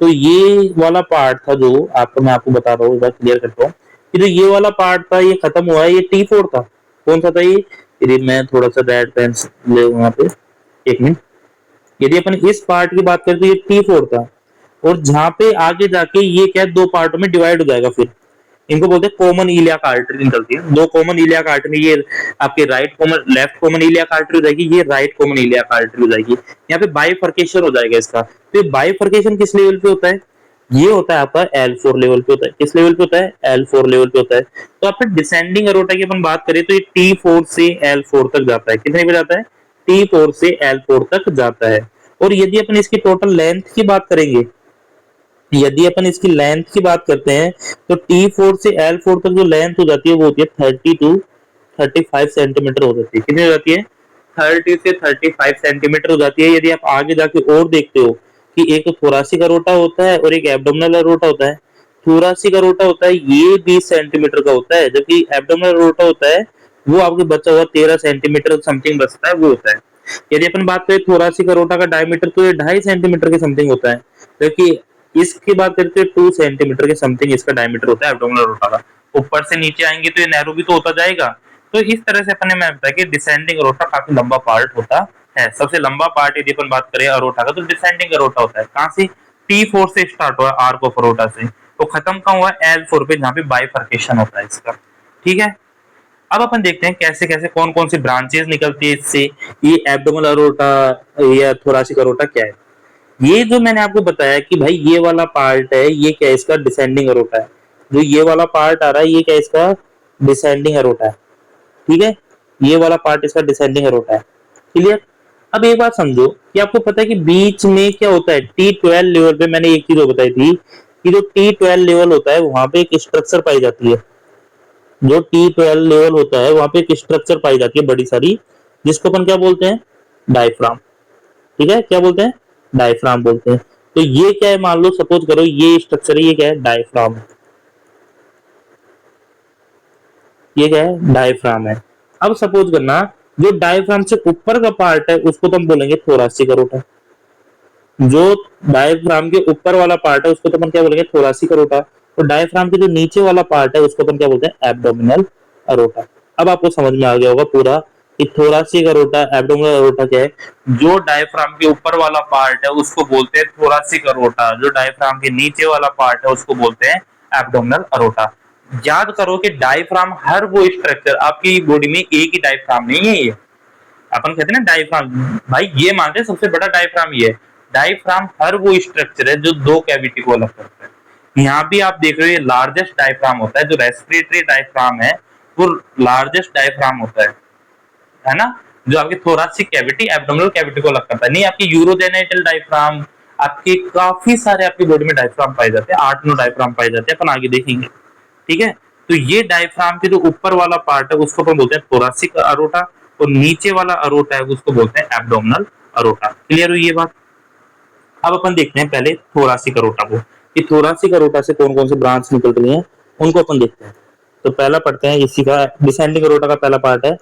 [SPEAKER 1] तो ये वाला पार्ट था जो आपको, मैं आपको बता रहा हूँ, एक बार क्लियर करता हूँ कि जो ये वाला पार्ट था ये खत्म हुआ है, ये T4 था। कौन सा था ये? यदि मैं थोड़ा सा रेड पेन ले वहां पे, एक मिनट। यदि अपन इस पार्ट की बात करें तो ये T4 था, और जहां पे आगे जाके ये क्या है, दो पार्टों में डिवाइड हो जाएगा। फिर इनको बोलते हैं कॉमन इलियाक आर्टरी निकलती है। दो कॉमन इलियाक आर्टरी, ये आपके right common, left common iliac artery हो जाएगी, ये राइट कॉमन इलियाक आर्टरी हो जाएगी। यहाँ पे बाइफर्केशन हो जाएगा इसका। तो ये बाइफर्केशन किस लेवल पे होता है? ये होता है आपका L4 लेवल पे होता है। किस लेवल पे होता है? L4 लेवल पे होता है। तो आपका डिसेंडिंग अरोटा की अपन बात करें तो ये T4 से L4 तक जाता है। कितने पे जाता है? T4 से L4 तक जाता है। और यदि अपन इसकी टोटल लेंथ की बात करेंगे, यदि अपन इसकी लेंथ की बात करते हैं, तो T4 से L4 तक जो लेंथ हो जाती है वो होती है 30 टू 35 सेंटीमीटर हो जाती है। कितनी हो जाती है? 30 से 35 सेंटीमीटर हो जाती है। यदि आप आगे जाके और देखते हो कि एक तो थोरासिक अरोटा होता है और एक एब्डोमिनल अरोटा होता है। थोरासिक अरोटा होता है ये 20 सेंटीमीटर का होता है, जबकि एब्डोमिनल अरोटा होता है वो आपके बचा हुआ 13 सेंटीमीटर समथिंग बचता है, वो होता है। यदि अपन बात करें थोरासिक अरोटा का डायमीटर, तो ये 2.5 सेंटीमीटर के समथिंग होता है, जबकि इसकी बात करते हैं 2 सेंटीमीटर के समथिंग इसका डायमीटर होता है एब्डोमिनल अरोटा का। ऊपर से नीचे आएंगे तो ये नैरो भी तो होता जाएगा। तो इस तरह से अपन ने मैं बताया कि डिसेंडिंग अरोटा काफी लंबा पार्ट होता है। सबसे लंबा पार्ट यदि अपन बात करें अरोटा का, तो डिसेंडिंग अरोटा होता है। कहां से? T4 से स्टार्ट हुआ आर्क ऑफ अरोटा से, तो खत्म कहां हुआ? L4 पे, जहां पे बाइफर्केशन होता है इसका। ठीक है, अब अपन देखते हैं कैसे कैसे कौन कौन सी ब्रांचेस निकलती है इससे। ये एब्डोमिनल अरोटा या थोरासिक अरोटा क्या है? ये जो मैंने आपको बताया कि भाई ये वाला पार्ट है, ये क्या है? इसका डिसेंडिंग अरोटा है। जो ये वाला पार्ट आ रहा है ये क्या है? इसका डिसेंडिंग अरोटा है। ठीक है, ये वाला पार्ट इसका डिसेंडिंग अरोटा है। क्लियर? अब एक बात समझो कि आपको पता है कि बीच में क्या होता है, T12 लेवल पे मैंने एक चीज बताई थी कि जो T12 लेवल होता है वहां पे एक स्ट्रक्चर पाई जाती है। जो T12 लेवल होता है वहां पे एक स्ट्रक्चर पाई जाती है बड़ी सारी, जिसको अपन क्या बोलते हैं? डायफ्राम। ठीक है, क्या बोलते हैं? डायफ्राम बोलते हैं। तो ये क्या है, मान लो सपोज करो ये स्ट्रक्चर है, ये क्या है? डायफ्राम है। ये क्या है? डायफ्राम है। अब सपोज करना जो डायफ्राम से ऊपर का पार्ट है उसको तो हम बोलेंगे थोरासिक अरोटा। जो डायफ्राम के ऊपर वाला पार्ट है उसको तो अपन क्या बोलेंगे? Thoracic aorta. तो डायफ्राम के जो नीचे वाला पार्ट है उसको अपन क्या बोलते हैं? Abdominal aorta. अब आपको समझ में आ गया होगा पूरा कि थोरासिक अरोटा, एब्डोमिनल अरोटा क्या है। जो डायफ्राम के ऊपर वाला पार्ट है उसको बोलते हैं थोरासिक अरोटा, जो डायफ्राम के नीचे वाला पार्ट है उसको बोलते हैं एब्डोमिनल अरोटा। याद करो कि डायफ्राम हर वो स्ट्रक्चर, आपकी बॉडी में एक ही डायफ्राम नहीं है ये। अपन कहते हैं ना डायफ्राम, भाई ये मानते हैं सबसे बड़ा डायफ्राम ये है। डायफ्राम हर वो स्ट्रक्चर है जो दो कैविटी को अलग करता है। यहाँ भी आप देख रहे हो ये लार्जेस्ट डायफ्राम होता है, जो रेस्पिरेटरी डायफ्राम है वो लार्जेस्ट डायफ्राम होता है ना। जो आपकी थोरासिक कैविटी एब्डोमिनल कैविटी को अलग करता है। नहीं, आपकी यूरोजेनिटल डायफ्राम, आपके काफी सारे आपकी बॉडी में डायफ्राम पाए जाते हैं, 8-9 डायफ्राम पाए जाते हैं, अपन आगे देखेंगे। ठीक है, तो ये डायफ्राम के जो ऊपर वाला पार्ट है उसको अपन बोलते हैं थोरासिक अरोटा, और नीचे वाला अरोटा है उसको बोलते हैं एब्डोमिनल अरोटा। क्लियर हुई ये बात? अब अपन देखते हैं पहले थोरासिक अरोटा को, कि थोरासिक अरोटा से कौन कौन से ब्रांच निकल रही हैं, उनको अपन देखते हैं। तो पहला पढ़ते हैं, इसी का डिसेंडिंग अरोटा का पहला पार्ट है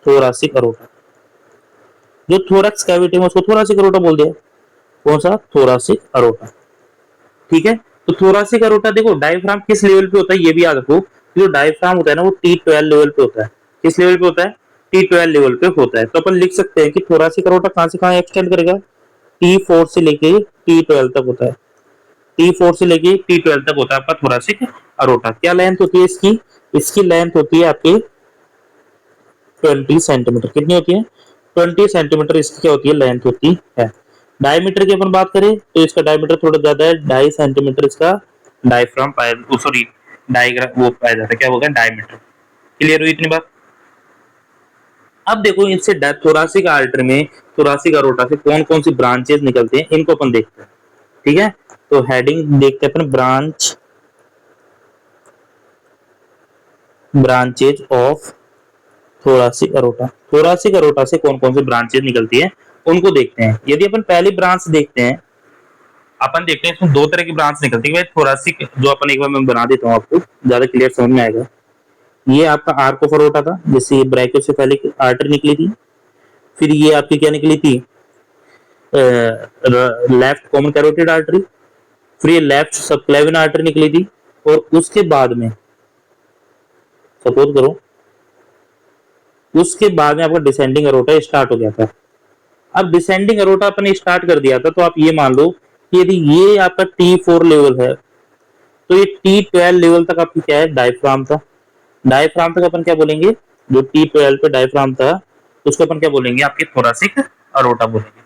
[SPEAKER 1] थोरासिक अरोटा। जो थोरैक्स कैविटी में उसको थोरासिक अरोटा बोल दिया। कौन सा? Thoracic aorta. ठीक है, तो थोरासिक अरोटा देखो डायफ्राम किस लेवल पे होता है ये भी याद रखो। जो डायफ्राम होता है ना वो T12 लेवल पे होता है। किस लेवल पे होता है? T12 लेवल पे होता है। तो अपन लिख सकते हैं कि थोरासिक अरोटा कहां से कहां एक्सटेंड करेगा? T4 से लेके T12 तक होता है। T4 से लेके T12 तक होता है आपका थोरासिक अरोटा। क्या लेंथ होती है इसकी? इसकी लेंथ होती है आपकी 20 सेंटीमीटर। कितनी होती है? 20 सेंटीमीटर इसकी क्या होती है? लेंथ होती है। डायमीटर की अपन बात करें तो इसका डायमीटर थोड़ा ज्यादा है, 2.5 सेंटीमीटर इसका डायफ्राम पाया, सॉरी डायग्राम वो पाया जाता है, क्या बोलते हैं? डायमीटर। क्लियर हुई इतनी बात? अब देखो इनसे थोरासिक आर्टरी में, थोरासिक अरोटा से कौन कौन सी ब्रांचेस निकलते हैं इनको अपन देखते हैं। ठीक है, तो हेडिंग देखते हैं अपन, branches of thoracic aorta. Thoracic aorta से कौन कौन सी ब्रांचेज निकलती है उनको देखते हैं। यदि अपन पहली ब्रांच देखते हैं, अपन देखते हैं इसमें दो तरह की ब्रांच निकलती है थोरासिक, जो अपन एक बार मैं बना देता हूँ आपको ज्यादा क्लियर समझ में आएगा। ये आपका आर्क ऑफ अरोटा था, जिससे ये ब्रैकियोसेफेलिक आर्टरी निकली थी। फिर ये आपकी क्या निकली थी? Left common carotid artery. फिर ये लेफ्ट सबक्लेविन आर्टरी निकली थी। और उसके बाद में सपोज करो, उसके बाद में आपका डिसेंडिंग अरोटा स्टार्ट हो गया था। अब डिसेंडिंग अरोटा अपने स्टार्ट कर दिया था, तो आप ये मान लो कि यदि ये आपका T4 लेवल है तो ये T12 लेवल तक आपकी क्या है? डायफ्राम था। डायफ्राम तक अपन क्या बोलेंगे? जो T12 पे डायफ्राम था उसको अपन क्या बोलेंगे? आपके थोरासिक अरोटा बोलेंगे।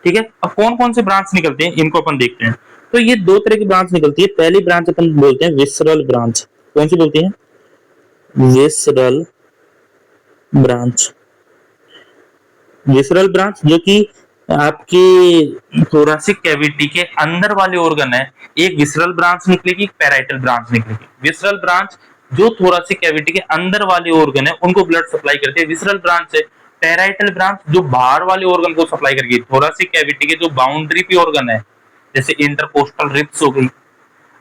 [SPEAKER 1] ठीक है, अब कौन कौन से ब्रांच निकलते हैं इनको अपन देखते हैं। तो ये दो तरह की ब्रांच निकलती है। पहली ब्रांच अपन बोलते हैं विसरल ब्रांच। कौन सी बोलती है? Visceral branch. विसरल ब्रांच जो कि आपकी थोरासिक कैविटी के अंदर वाले ऑर्गन है, एक विसरल ब्रांच निकलेगी, एक पैराइटल ब्रांच निकलेगी। विसरल ब्रांच जो थोरासिक कैविटी के अंदर वाले ऑर्गन है उनको ब्लड सप्लाई करती है, विसरल ब्रांच से। पैराइटल ब्रांच जो बाहर वाले ऑर्गन को सप्लाई करेगी। थोरासिक कैविटी के जो बाउंड्री पे ऑर्गन है, जैसे इंटरकोस्टल रिब्स हो गई,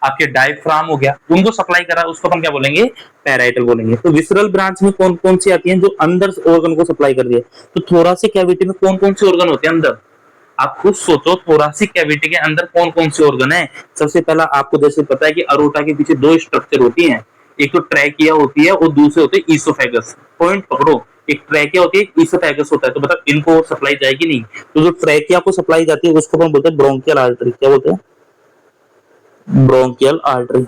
[SPEAKER 1] आपके डायफ्राम हो गया, उनको सप्लाई करा, उसको अपन क्या बोलेंगे? पैराइटल बोलेंगे। तो विसरल ब्रांच में कौन कौन सी आती है? जो अंदर ऑर्गन को सप्लाई कर रही है। तो थोरासिक कैविटी में कौन कौन से ऑर्गन होते हैं अंदर? आप खुद सोचो, थोरासिक कैविटी के अंदर कौन कौन से ऑर्गन है? सबसे पहला आपको जैसे पता है कि अरोटा के पीछे दो स्ट्रक्चर होती हैं, एक तो ट्रैकिया होती है और दूसरे होते हैं ईसोफेगस। पॉइंट पकड़ो, एक ट्रैकिया होती है, एक ईसोफेगस होता है। तो मतलब इनको सप्लाई जाएगी नहीं। तो जो ट्रैकिया को सप्लाई जाती है उसको हम बोलते हैं ब्रोंकियल आर्टरी। क्या बोलते हैं? Bronchial artery.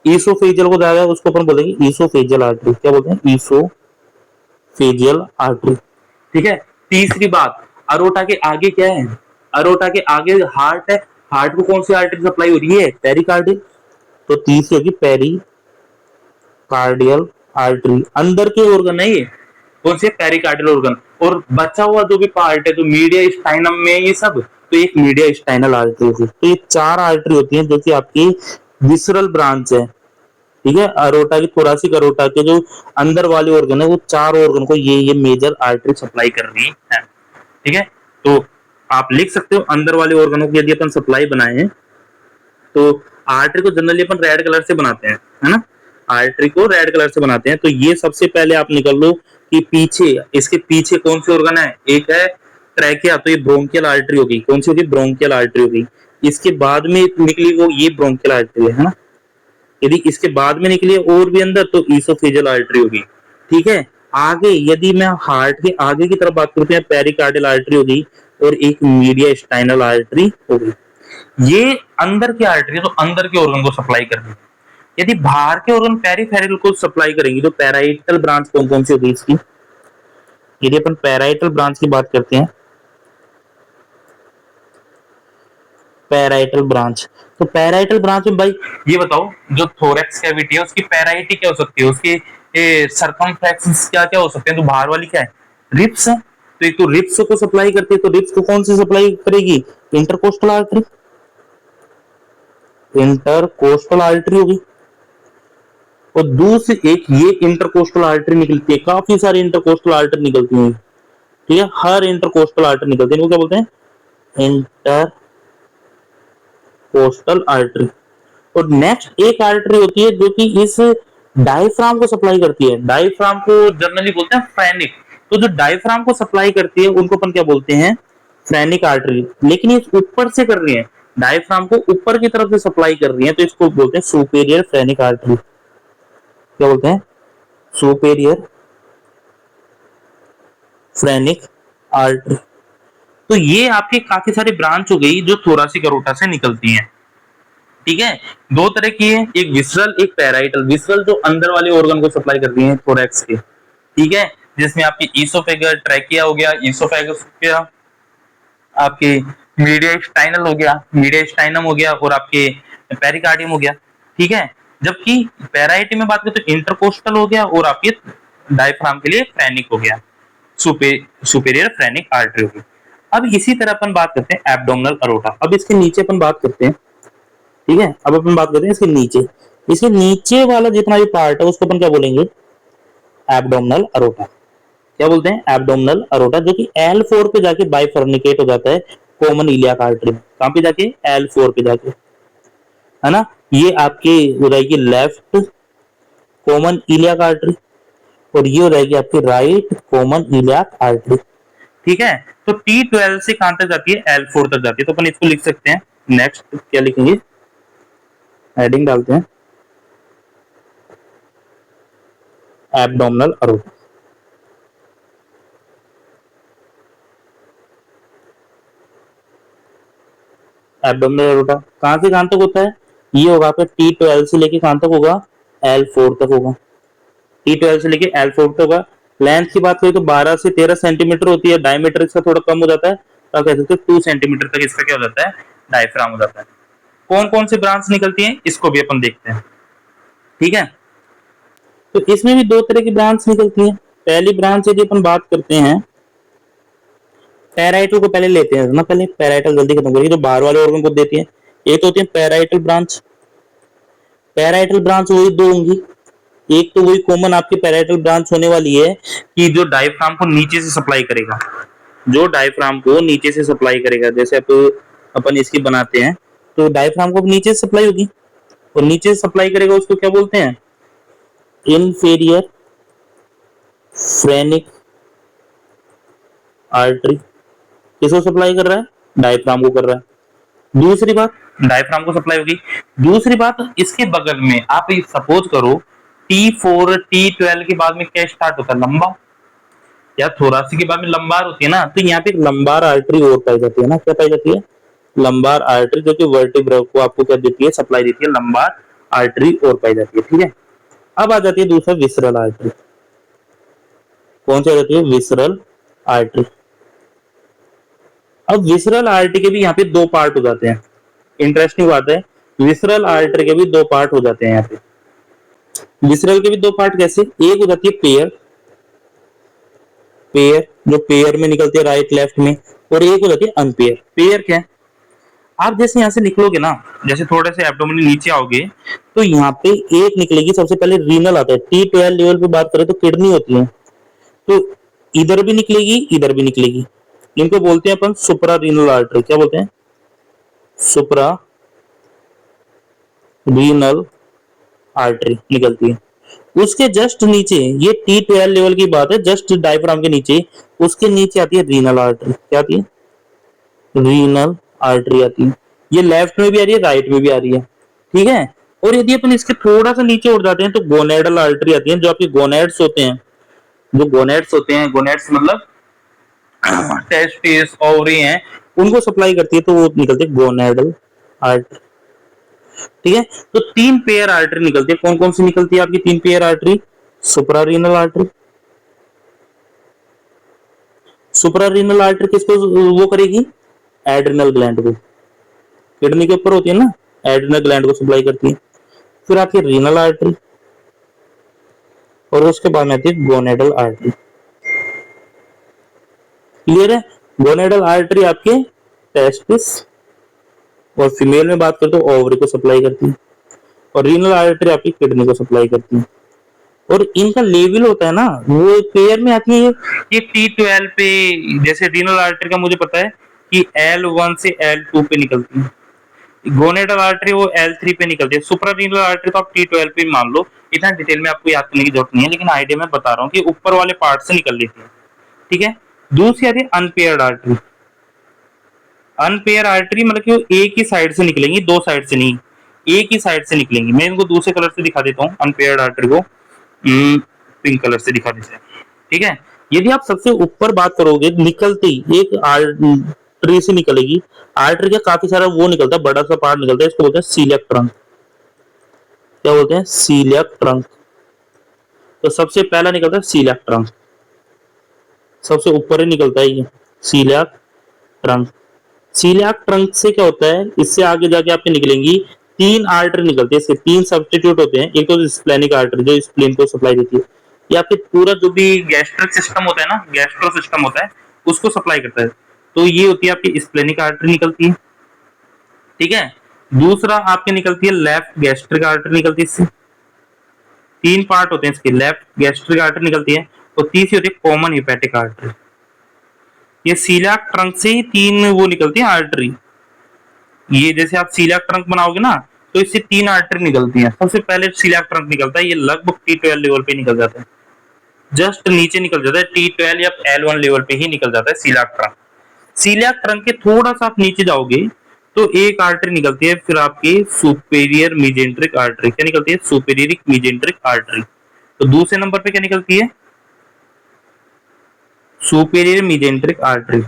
[SPEAKER 1] ईसोफेजियल को जाएगा उसको अपन बोलेंगे ईसोफेजियल आर्टरी। क्या बोलते हैं? Oesophageal artery. ठीक है, तीसरी बात, अरोटा के आगे क्या है? अरोटा के आगे हार्ट है। हार्ट को कौन सी आर्टरी सप्लाई हो रही है? पेरिकार्डियल। तो तीसरी होगी पेरिकार्डियल आर्टरी। अंदर के ऑर्गन है ये, कौन से? Pericardial organ. और बचा हुआ जो भी पार्ट है, तो मीडिया स्टाइनम में ये सब, तो एक मीडिया स्टाइनल आर्टरी होती है। तो ये चार आर्टरी होती हैं जो कि आपकी विसरल ब्रांच है। ठीक है, अरोटा की, थोरासिक अरोटा के जो अंदर वाले ऑर्गन है वो चार ऑर्गन को ये मेजर आर्टरी सप्लाई कर रही है। ठीक है, तो आप लिख सकते हो अंदर वाले ऑर्गनों की यदि अपन सप्लाई बनाए हैं तो आर्टरी को जनरली अपन रेड कलर से बनाते हैं, है ना? आर्टरी को रेड कलर से बनाते हैं। तो ये सबसे पहले आप निकल लो कि पीछे, इसके पीछे कौन से ऑर्गन है? एक है ट्रैकिया, तो ये ब्रोंकियल आर्टरी होगी। कौन सी होगी? ब्रोंकियल आर्टरी होगी। इसके बाद में निकली वो ये ब्रोंकियल आर्टरी है ना? यदि इसके बाद में निकली और भी अंदर तो ईसोफेजियल आर्टरी होगी। ठीक है, आगे यदि मैं हार्ट के आगे की तरफ बात करूं तो पेरिकार्डियल आर्टरी होगी और एक मीडिया स्टाइनल आर्टरी होगी। ये अंदर की आर्टरी तो अंदर के ऑर्गन को सप्लाई कर रही है। यदि बाहर के ऑर्गन पेरिफेरल को सप्लाई करेंगी तो पैराइटल ब्रांच कौन कौन सी होगी इसकी? यदि अपन पैराइटल ब्रांच की बात करते हैं, पैराइटल ब्रांच, तो पैराइटल ब्रांच में भाई ये बताओ, जो थोरैक्स कैविटी है उसकी पैराइटी क्या हो सकती है? उसकी सर्कमफ्लेक्सेस क्या क्या हो सकते हैं? तो बाहर वाली क्या है? रिब्स है। तो एक तो रिब्स को सप्लाई करती है, तो रिब्स को कौन सी सप्लाई करेगी? इंटरकोस्टल आर्टरी, इंटरकोस्टल आर्टरी होगी। और दूसरी एक ये इंटरकोस्टल आर्टरी निकलती है, काफी सारी इंटरकोस्टल आर्टरी निकलती हैं, ठीक है, हर इंटरकोस्टल आर्टरी निकलती है, इनको क्या बोलते हैं? Intercostal artery. और नेक्स्ट एक आर्टरी होती है जो कि इस डायफ्राम को सप्लाई करती है, डायफ्राम को जनरली बोलते हैं फ्रेनिक। तो जो डायफ्राम को सप्लाई करती है उनको अपन क्या बोलते हैं? Phrenic artery. लेकिन ये ऊपर से कर रही है, डायफ्राम को ऊपर की तरफ से सप्लाई कर रही है, तो इसको बोलते हैं सुपेरियर फ्रेनिक आर्टरी। क्या बोलते हैं? Superior phrenic artery. तो ये आपके काफी सारी ब्रांच हो गई जो थोरासिक अरोटा से निकलती हैं, ठीक है। दो तरह की है, एक विसरल, एक पैराइटल। विसरल जो अंदर वाले ऑर्गन को सप्लाई करती है थोरैक्स के, ठीक है, जिसमें आपकी ईसोफेगस, ट्रैकिया हो गया, ईसोफेगस हो गया, आपके मीडिया हो गया, मीडिया हो गया, और आपके पेरिकार्डियम हो गया, ठीक है। जबकि पैराइटी में बात करें तो इंटरकोस्टल हो गया, और आपके डायफ्राम के लिए फ्रेनिक हो गया, सुपेरियर फ्रेनिक आर्टरी होगी। अब इसी तरह अपन बात करते हैं एब्डोमिनल अरोटा। अब इसके नीचे अपन बात करते हैं, ठीक है, अब अपन बात करते हैं इसके नीचे। इसके नीचे वाला जितना भी पार्ट है उसको अपन क्या बोलेंगे? Abdominal aorta. क्या बोलते हैं? एब्डोमिनल अरोटा, जो कि L4 पे जाके बाइफर्निकेट हो जाता है कॉमन इलियाक आर्टरी में। कहां पे जाके? L4 पे जाके, है ना। ये आपके हो जाएगी लेफ्ट कॉमन इलियाक आर्टरी, और ये हो जाएगी आपकी राइट कॉमन इलियाक आर्टरी, ठीक है। तो T12 से कहां तक जाती है? L4 तक जाती है। तो अपन इसको लिख सकते हैं, नेक्स्ट क्या लिखेंगे? हेडिंग डालते हैं एब्डोमिनल अरोटा। एब्डोमिनल अरोटा कहां से कहां तक होता है? ये होगा आपका T12 से लेके कहां तक होगा? L4 तक होगा। T12 से लेके L4 तक होगा। लेंथ की बात करें तो 12 से 13 सेंटीमीटर होती है, डायमीटर इसका थोड़ा कम हो जाता है, तो कह सकते हैं 2 सेंटीमीटर तक इसका क्या हो जाता है? डायफ्राम हो जाता है। कौन कौन सी ब्रांच निकलती है इसको भी अपन देखते हैं, ठीक है। तो इसमें भी दो तरह की ब्रांच निकलती है। पहली ब्रांच यदि अपन बात करते हैं, पैराइटल को पहले लेते हैं ना, पहले पैराइटल जल्दी खत्म करिए, जो बाहर वाले ऑर्गन को देती है। एक तो होती है पैराइटल ब्रांच। पैराइटल ब्रांच वही दो होंगी, एक तो वही कॉमन आपकी पैराइटल ब्रांच होने वाली है कि जो डायफ्राम को नीचे से सप्लाई करेगा, जो डायफ्राम को नीचे से सप्लाई करेगा। जैसे अपन इसकी बनाते हैं, तो डायफ्राम को नीचे से सप्लाई होगी, और नीचे से सप्लाई करेगा उसको क्या बोलते हैं? Inferior phrenic artery. किसको सप्लाई कर रहा है? डायफ्राम को कर रहा है। दूसरी बात, डायफ्राम को सप्लाई होगी। दूसरी बात, इसके बगल में आप सपोज करो T4 T12 के बाद में क्या स्टार्ट होता है? लंबा, या थोरासिक के बाद में लंबार होती है ना, तो यहाँ पे एक लंबार आर्टरी और पाई जाती है ना। क्या पाई जाती है? लंबार आर्टरी, जो कि वर्टिब्रा को आपको क्या देती है? सप्लाई देती है। लंबार आर्टरी और पाई जाती है, ठीक है। अब आ जाती है दूसरा विसरल आर्टरी। कौन सी आ जाती है? Visceral artery. अब विसरल आर्टरी के भी यहाँ पे दो पार्ट हो जाते हैं। इंटरेस्टिंग बात है, विसरल आर्टरी के भी दो पार्ट हो जाते हैं यहाँ पे। विसरल के भी दो पार्ट कैसे? एक हो जाती है पेयर, पेयर जो पेयर में निकलती है राइट लेफ्ट में, और एक हो जाती है अनपेयर। पेयर क्या है? आप जैसे यहाँ से निकलोगे ना, जैसे थोड़े से एब्डोमिन नीचे आओगे, तो यहाँ पे एक निकलेगी, सबसे पहले रीनल आता है। T12 लेवल पे बात करें तो किडनी होती है, तो इधर भी निकलेगी, इधर भी निकलेगी। इनको बोलते हैं अपन सुपरा रीनल आर्टरी। क्या बोलते हैं? सुपरा रीनल आर्टरी निकलती है। उसके जस्ट नीचे, ये T12 लेवल की बात है, जस्ट डायफ्राम के नीचे, उसके नीचे आती है रीनल आर्टरी। क्या आती है? रीनल आर्टरी आती है। ये लेफ्ट में भी आ रही है, राइट में भी आ रही है, ठीक है। और यदि अपन इसके थोड़ा सा नीचे उठ जाते हैं तो गोनेडल आर्टरी आती है, जो आपके गोनेड्स होते हैं, जो गोनेड्स होते हैं, गोनेड्स मतलब टेस्टिस, ओवरी हैं, उनको सप्लाई करती है, तो वो निकलती है गोनेडल आर्टरी, ठीक है। तो तीन पेयर आर्टरी निकलती है। कौन कौन सी निकलती है आपकी तीन pair artery? Suprarenal artery. Suprarenal artery किसको वो करेगी? एड्रिनल ग्लैंड को। किडनी के ऊपर होती है ना, एड्रिनल ग्लैंड को सप्लाई करती है। फिर आती है रीनल आर्टरी, और उसके बाद में आती है गोनेडल आर्टरी। क्लियर है? गोनेडल आर्टरी आपके टेस्टिस और फीमेल में बात करते तो ओवरी को सप्लाई करती है, और रीनल आर्टरी आपकी किडनी को सप्लाई करती है। और इनका लेवल होता है ना, वो पेयर में आती है। ये T12 पे, जैसे रीनल आर्टरी का मुझे पता है कि L1 से L2 पे निकलती है, गोनेडल आर्टरी वो L3 पे निकलती है, सुप्रारीनल आर्टरी तो आप T12 पे मान लो। इतना डिटेल में आपको याद करने की जरूरत नहीं है, लेकिन आइडिया मैं बता रहा हूँ कि ऊपर वाले पार्ट से निकल लेती है। ठीक है। दूसरी आती है अनपेयर्ड आर्टरी। अनपेयर आर्टरी मतलब कि वो एक ही साइड से निकलेंगी, दो साइड से नहीं, एक ही साइड से निकलेंगी। मैं इनको दूसरे कलर से दिखा देता हूँ अनपेयर्ड आर्टरी को, पिंक कलर से दिखा देते हैं। ठीक है। यदि आप सबसे ऊपर बात करोगे, निकलते ही एक आर्टरी से निकलेगी। आर्टरी का काफी सारा वो निकलता है, बड़ा सा पार्ट निकलता है, इसको बोलते हैं सीलियक ट्रंक। क्या बोलते हैं? Coeliac trunk. तो सबसे पहला निकलता है सीलियक ट्रंक, सबसे ऊपर ही निकलता है ये सीलियक ट्रंक। सीलियक ट्रंक से क्या होता है, इससे आगे जाके आपके निकलेंगी तीन आर्टरी निकलती है। इसके तीन सब्स्टिट्यूट होते हैं। एक तो स्प्लेनिक आर्टरी जो स्प्लेन को सप्लाई देती है, ये आपके पूरा जो भी गैस्ट्रिक सिस्टम होता है ना, गैस्ट्रो सिस्टम होता है, उसको सप्लाई करता है। तो ये होती है आपकी स्प्लेनिक आर्टरी निकलती है। ठीक है। दूसरा आपके निकलती है लेफ्ट गैस्ट्रिक आर्टरी निकलती है। इससे तीन पार्ट होते हैं इसके, लेफ्ट गैस्ट्रिक आर्टरी निकलती है, और तीसरी होती है कॉमन हिपैटिक आर्टरी। ये सीलियक ट्रंक से ही तीन वो निकलती है आर्टरी। ये जैसे आप सीलियक ट्रंक बनाओगे ना, तो इससे तीन आर्टरी निकलती हैं। सबसे पहले सीलियक ट्रंक निकलता है, ये लगभग T12 लेवल पे निकल जाता है, जस्ट नीचे निकल जाता है, T12 या L1 लेवल पे ही निकल जाता है सीलियक ट्रंक। सीलियक ट्रंक के थोड़ा सा आप नीचे जाओगे तो एक आर्टरी निकलती है, फिर आपकी सुपेरियर मीजेंट्रिक आर्टरी। क्या निकलती है? Superior मीजेंट्रिक artery. तो दूसरे नंबर पे क्या निकलती है? Superior मीजेंट्रिक artery.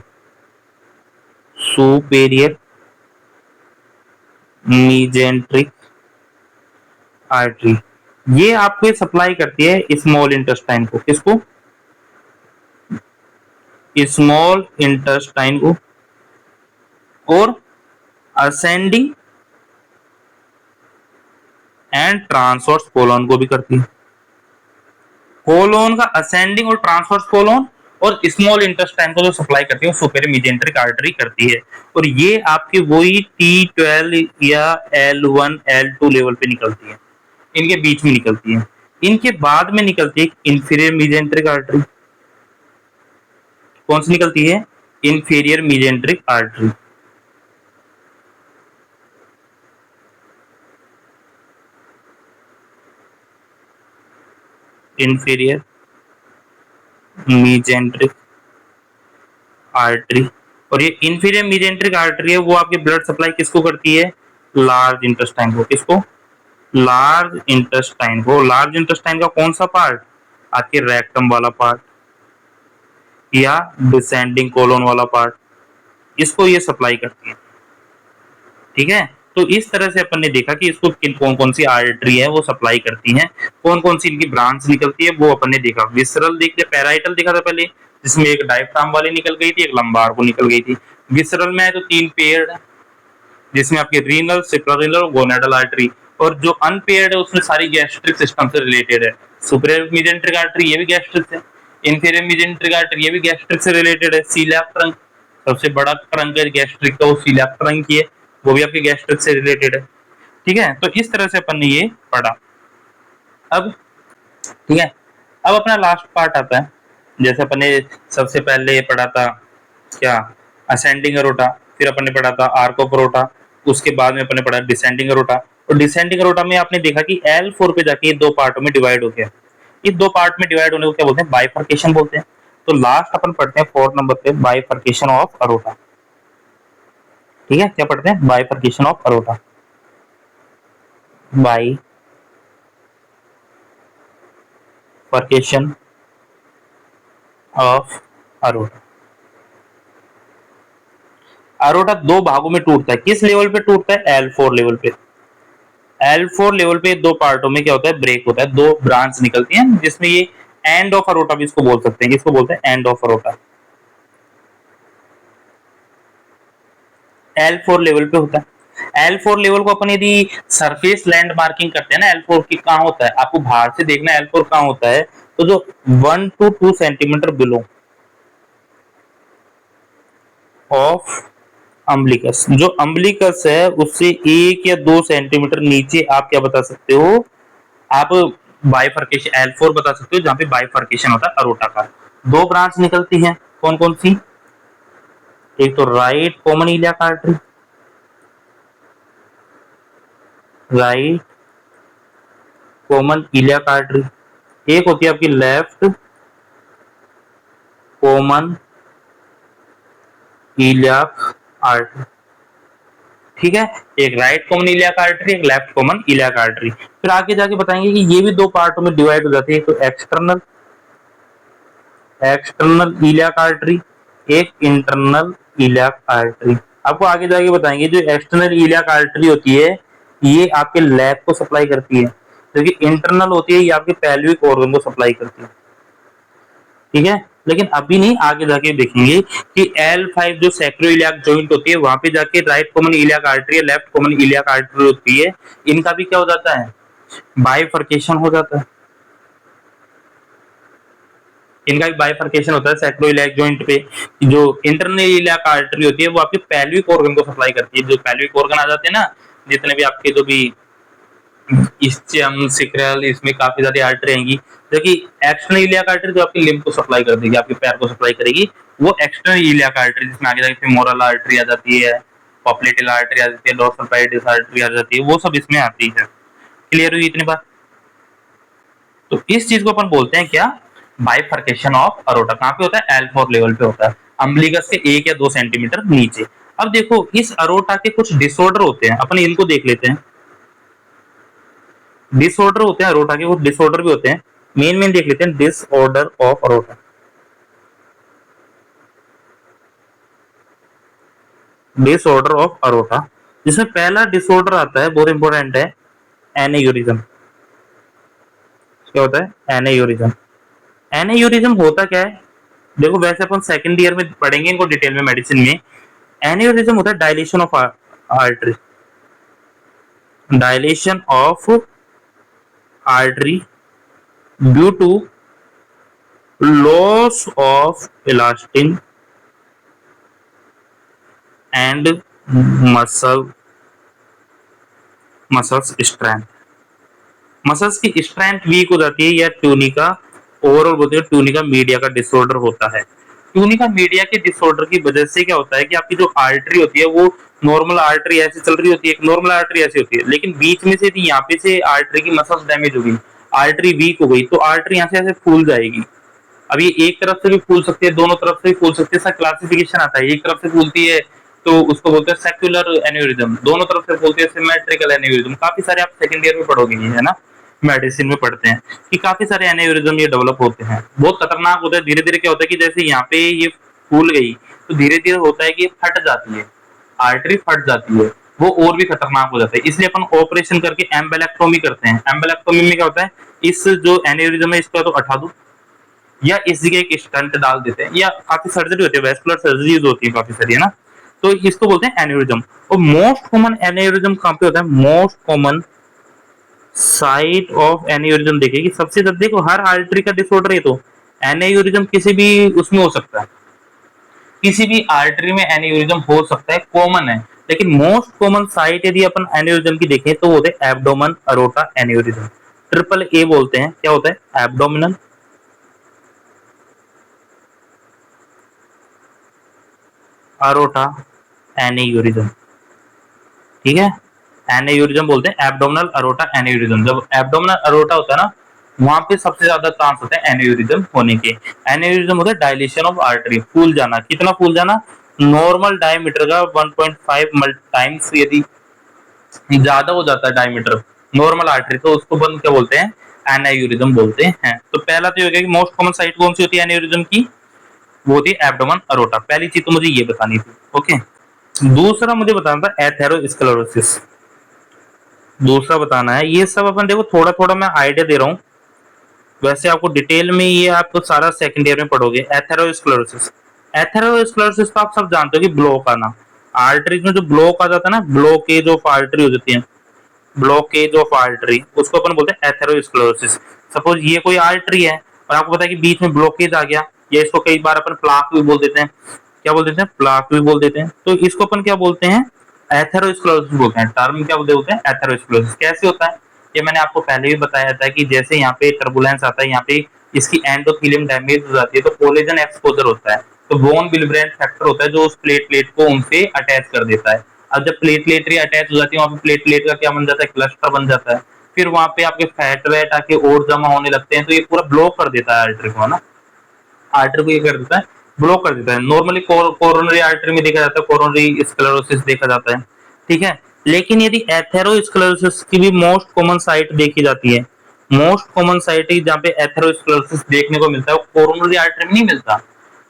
[SPEAKER 1] सुपेरियर मीजेंट्रिक आर्टरी, ये आपको सप्लाई करती है स्मॉल इंटेस्टाइन को। किसको? स्मॉल इंटेस्टाइन को, और असेंडिंग एंड ट्रांसवर्स कोलोन को भी करती है। कोलोन का असेंडिंग और ट्रांसवर्स कोलोन और स्मॉल इंटेस्टाइन को जो सप्लाई करती है, सुपेरियर मीजेंट्रिक आर्टरी करती है। और ये आपकी वही T12 या L1 L2 लेवल पे निकलती है, इनके बीच में निकलती है। इनके बाद में निकलती है इंफीरियर मीजेंट्रिक आर्टरी। कौन सी निकलती है? Inferior मीजेंट्रिक artery. Inferior मीजेंट्रिक artery. और ये इंफीरियर मीजेंट्रिक आर्टरी है, वो आपके ब्लड सप्लाई किसको करती है? लार्ज इंटेस्टाइन को। किसको? लार्ज इंटेस्टाइन को। लार्ज इंटेस्टाइन का कौन सा पार्ट? आपके रेक्टम वाला पार्ट या डिसेंडिंग कोलोन वाला पार्ट, इसको ये सप्लाई करती है। ठीक है। तो इस तरह से अपन ने देखा कि इसको किन कौन कौन सी आर्टरी है वो सप्लाई करती हैं, कौन कौन सी इनकी ब्रांच निकलती है, वो अपन ने देखा। विसरल देख लिया, पैराइटल देखा था पहले, जिसमें एक डायफ्राम वाली निकल गई थी, एक लंबार को निकल गई थी। विसरल में है तो तीन पेयर्ड है, जिसमें आपके रीनल, सुप्रारीनल और गोनेडल आर्टरी। और जो अनपेयर्ड है उसमें सारी गैस्ट्रिक सिस्टम से रिलेटेड है। सुपीरियर मीजेंट्रिक आर्टरी ये भी गैस्ट्रिक है, इंफीरियर मीजेंट्रिक आर्टरी ये भी गैस्ट्रिक से रिलेटेड है। सीलियक ट्रंक, सबसे बड़ा ट्रंक है गैस्ट्रिक का, वो सीलियक ट्रंक ही है, वो भी आपके गैस्ट्रिक से रिलेटेड है। ठीक है। तो इस तरह से अपन ने ये पढ़ा। अब ठीक है, अब अपना लास्ट पार्ट आता है। जैसे अपन ने सबसे पहले पढ़ा था क्या? असेंडिंग अरोटा, फिर अपन ने पढ़ा था आर्क ऑफ अरोटा, उसके बाद में अपन ने पढ़ा डिसेंडिंग अरोटा। और डिसेंडिंग अरोटा में आपने देखा कि L4 पे जाके ये दो पार्टों में डिवाइड हो गया। इस दो पार्ट में डिवाइड होने को क्या बोलते हैं? बाइफर्केशन बोलते हैं। तो लास्ट अपन पढ़ते हैं 4 नंबर पे बाइफर्केशन ऑफ अरोटा। ठीक है, क्या पढ़ते हैं? Bifurcation of aorta. Bifurcation of aorta. Aorta दो भागों में टूटता है। किस लेवल पे टूटता है? L4 लेवल पे। L4 लेवल पे दो पार्टों में क्या होता है? ब्रेक होता है, दो ब्रांच निकलती हैं, जिसमें ये एंड ऑफ अरोटा भी इसको बोल सकते हैं। इसको बोलते हैं end of aorta. L4 level पे होता है। L4 लेवल को अपन यदि सरफेस लैंड मार्किंग करते हैं ना, L4 की कहाँ होता है आपको बाहर से देखना है। L4 कहाँ होता है? तो जो 1 to 2 centimetre below, of umbilicus. जो अम्बिलिकस है उससे 1 या 2 सेंटीमीटर नीचे आप क्या बता सकते हो, आप बाइफर्केशन L4 बता सकते हो, जहां पे बाइफर्केशन होता है अरोटा का। दो ब्रांच निकलती हैं, कौन कौन सी? एक तो right common iliac artery, right common iliac artery. एक होती है आपकी लेफ्ट कॉमन इलियाक आर्टरी, ठीक है। एक राइट कॉमन इलियाक आर्टरी, एक लेफ्ट कॉमन इलियाक आर्टरी। फिर आगे जाके बताएंगे कि ये भी दो पार्टों में डिवाइड हो जाती है, तो एक्सटर्नल एक्सटर्नल इलियाक आर्टरी, एक इंटरनल इलियाक आर्टरी। आपको आगे जाके बताएंगे जो एक्सटर्नल इलियाक आर्टरी होती है ये आपके लैग को सप्लाई करती है, क्योंकि इंटरनल होती है ये आपके पेल्विक ऑर्गन को सप्लाई करती है, ठीक है। लेकिन अभी नहीं, आगे जाके देखेंगे कि L5 जो सैक्रोइलियाक जॉइंट होती है वहां पे जाके राइट कॉमन इलियाक आर्टरी या लेफ्ट कॉमन इलियाक आर्टरी होती है, इनका भी क्या हो जाता है, बाइफर्केशन हो जाता है। इनका भी बाइफर्केशन होता है सैक्रोइलियाक जॉइंट पे। जो इंटरनल इलियाक आर्टरी होती है वो आपके पेल्विक ऑर्गन को सप्लाई करती है। जो पेल्विक ऑर्गन आ जाते हैं ना, जितने भी आपके जो भी इस्चियम सिक्रल, इसमें काफी सारी आर्टरी आएंगी, जो कि एक्सटर्नल इलियाक आर्टरी जो आपकी लिम्फ को सप्लाई कर देगी, आपके पैर को सप्लाई करेगी, वो एक्सटर्नल इलियाक आर्टरी, जिसमें आगे जाके फेमोरल आर्टरी आ जाती है, पॉप्लेटल आर्टरी आ जाती है, डोर्सल पैराइटिस आर्टरी आ जाती है, वो सब इसमें आती है। क्लियर हुई इतनी बात? तो इस चीज को अपन बोलते हैं क्या, बाइफर्केशन ऑफ अरोटा। कहां पे होता है? L4 लेवल पे होता है, अम्बिलिकस के 1 या 2 सेंटीमीटर नीचे। अब देखो इस अरोटा के कुछ डिसऑर्डर होते हैं, अपन इनको देख लेते हैं। डिसऑर्डर होते हैं अरोटा के, कुछ डिसऑर्डर भी होते हैं, मेन देख लेते हैं। Disorder of aorta, disorder of aorta, जिसमें पहला डिसऑर्डर आता है, बहुत इंपॉर्टेंट है, एनेयूरिज्म। क्या होता है? एनेयूरिज्म। एनेयूरिज्म होता क्या है? देखो वैसे अपन सेकंड ईयर में पढ़ेंगे इनको डिटेल में मेडिसिन में। एनेयूरिज्म होता है dilation of artery, dilation of artery due to loss of elastin and muscles strength. Muscles की स्ट्रेंथ वीक हो जाती है, या ट्यूनिका ओवरऑल बोलते हैं ट्यूनिका मीडिया का डिसऑर्डर होता है। ट्यूनिका मीडिया के डिसऑर्डर की वजह से क्या होता है कि आपकी जो आर्टरी होती है वो नॉर्मल आर्टरी ऐसे चल रही होती है, एक नॉर्मल आर्टरी ऐसी होती है, लेकिन बीच में से यहाँ पे से आर्टरी की मसल्स डैमेज हो गई, आर्टरी वीक हो गई, तो आर्टरी यहाँ से ऐसे फूल जाएगी। अब ये एक तरफ से भी फूल सकती है, दोनों तरफ से भी फूल सकती है, इसका क्लासिफिकेशन आता है। एक तरफ से फूलती है तो उसको बोलते हैं सेक्युलर एन्यूरिज्म, दोनों तरफ से फूलती है सिमेट्रिकल एन्यूरिज्म। काफी सारे आप सेकंड ईयर में पढ़ोगे ये, है ना, मेडिसिन में पढ़ते हैं कि काफी सारे एन्यूरिज्म ये डेवलप होते हैं, बहुत खतरनाक होता है। धीरे धीरे क्या होता है कि जैसे यहाँ पे ये फूल गई तो धीरे धीरे होता है कि ये फट जाती है, आर्टरी फट जाती है, वो और भी खतरनाक हो जाता है। इसलिए अपन ऑपरेशन करके एम्बेलेक्टोमी करते हैं। एम्बेलेक्टोमी में क्या होता है, इस जो एन्यूरिज्म है इसको तो हटा दो, या इस जगह एक स्टंट डाल देते हैं, या काफी सर्जरी होती है, वेस्कुलर सर्जरीज होती है काफी सारी, है ना, तो इसको बोलते हैं एन्यूरिज्म। और मोस्ट कॉमन एन्यूरिज्म कहां पे होता है? Most common site of aneurysm देखिए कि सबसे ज्यादा, देखो हर आर्टरी का डिसऑर्डर है, तो एन्यूरिज्म किसी भी उसमें हो सकता है, किसी भी आर्टरी में एन्यूरिज्म हो सकता है, कॉमन है। लेकिन मोस्ट कॉमन साइट यदि अपन एन्यूरिज्म की देखें तो वो होते हैं abdomen aorta aneurysm, triple A बोलते हैं। क्या होता है? एब्डोमिनल अरोटा एन्यूरिज्म, ठीक है, एन्यूरिज्म बोलते हैं एब्डोमिनल अरोटा एन्यूरिज्म। जब एब्डोमिनल अरोटा होता है ना, वहां पे सबसे ज्यादा चांस होते हैं एन्यूरिज्म होने के। एन्यूरिज्म होता है डायलेशन ऑफ आर्टरी, फूल जाना। कितना फूल जाना? नॉर्मल डायमीटर का 1.5 टाइम्स यदि ज्यादा हो जाता है डायमीटर नॉर्मल आर्टरी, तो उसको बंद क्या बोलते हैं? एन्यूरिज्म बोलते हैं। तो पहला तो ये हो गया कि मोस्ट कॉमन साइट कौन सी होती है एन्यूरिज्म की, वो थी एब्डोमेन अरोटा। पहली चीज तो मुझे ये बतानी थी, ओके। दूसरा मुझे बताना था एथेरोस्क्लेरोसिस, दूसरा बताना है। ये सब अपन देखो थोड़ा थोड़ा मैं आइडिया दे रहा हूँ, वैसे आपको डिटेल में ये आपको सारा सेकंड ईयर में पढ़ोगे। एथेरोस्क्लेरोसिस, एथेरोस्क्लेरोसिस तो आप सब जानते हो कि ब्लॉक आना, आर्टरीज में जो ब्लॉक आ जाता है ना, ब्लॉकेज ऑफ आर्टरी हो जाती है, ब्लॉकेज ऑफ आर्टरी, उसको अपन बोलते हैं एथेरोस्क्लेरोसिस। सपोज ये कोई आर्टरी है और आपको पता है कि बीच में ब्लॉकेज आ गया, या इसको कई बार अपन प्लाक भी बोल देते हैं, क्या बोल देते हैं, प्लाक भी बोल देते हैं। तो इसको अपन क्या बोलते हैं, एथेरोस्क्लेरोसिस बोलते हैं। टर्म क्या बोलते हैं, एथेरोस्क्लेरोसिस। कैसे होता है, ये मैंने आपको पहले भी बताया था कि जैसे यहाँ पे टर्बुलेंस आता है, यहाँ पे इसकी एंडोथेलियम डैमेज हो जाती है, तो कोलेजन एक्सपोजर होता है, तो बोन विलब्रेन फैक्टर होता है जो उस प्लेटलेट को उनसे अटैच कर देता है। अब जब प्लेटलेट अटैच हो जाती है, वहां पे प्लेटलेट का क्या बन जाता है, क्लस्टर बन जाता है। फिर वहां पे आपके फैट वेट आके और जमा होने लगते हैं, तो ये पूरा ब्लॉक कर देता है आर्टरी को, है ना। आर्टरी को ये कर देता है, ब्लॉक कर देता है। नॉर्मली कोरोनरी आर्टरी में देखा जाता है, कोरोनरी स्क्लेरोसिस देखा जाता है, ठीक है। लेकिन यदि एथेरोस्क्लेरोसिस की भी मोस्ट कॉमन साइट देखी जाती है, मोस्ट कॉमन साइट जहाँ पे एथेरोस्क्लेरोसिस देखने को मिलता है वो कोरोनरी आर्टरी में नहीं मिलता।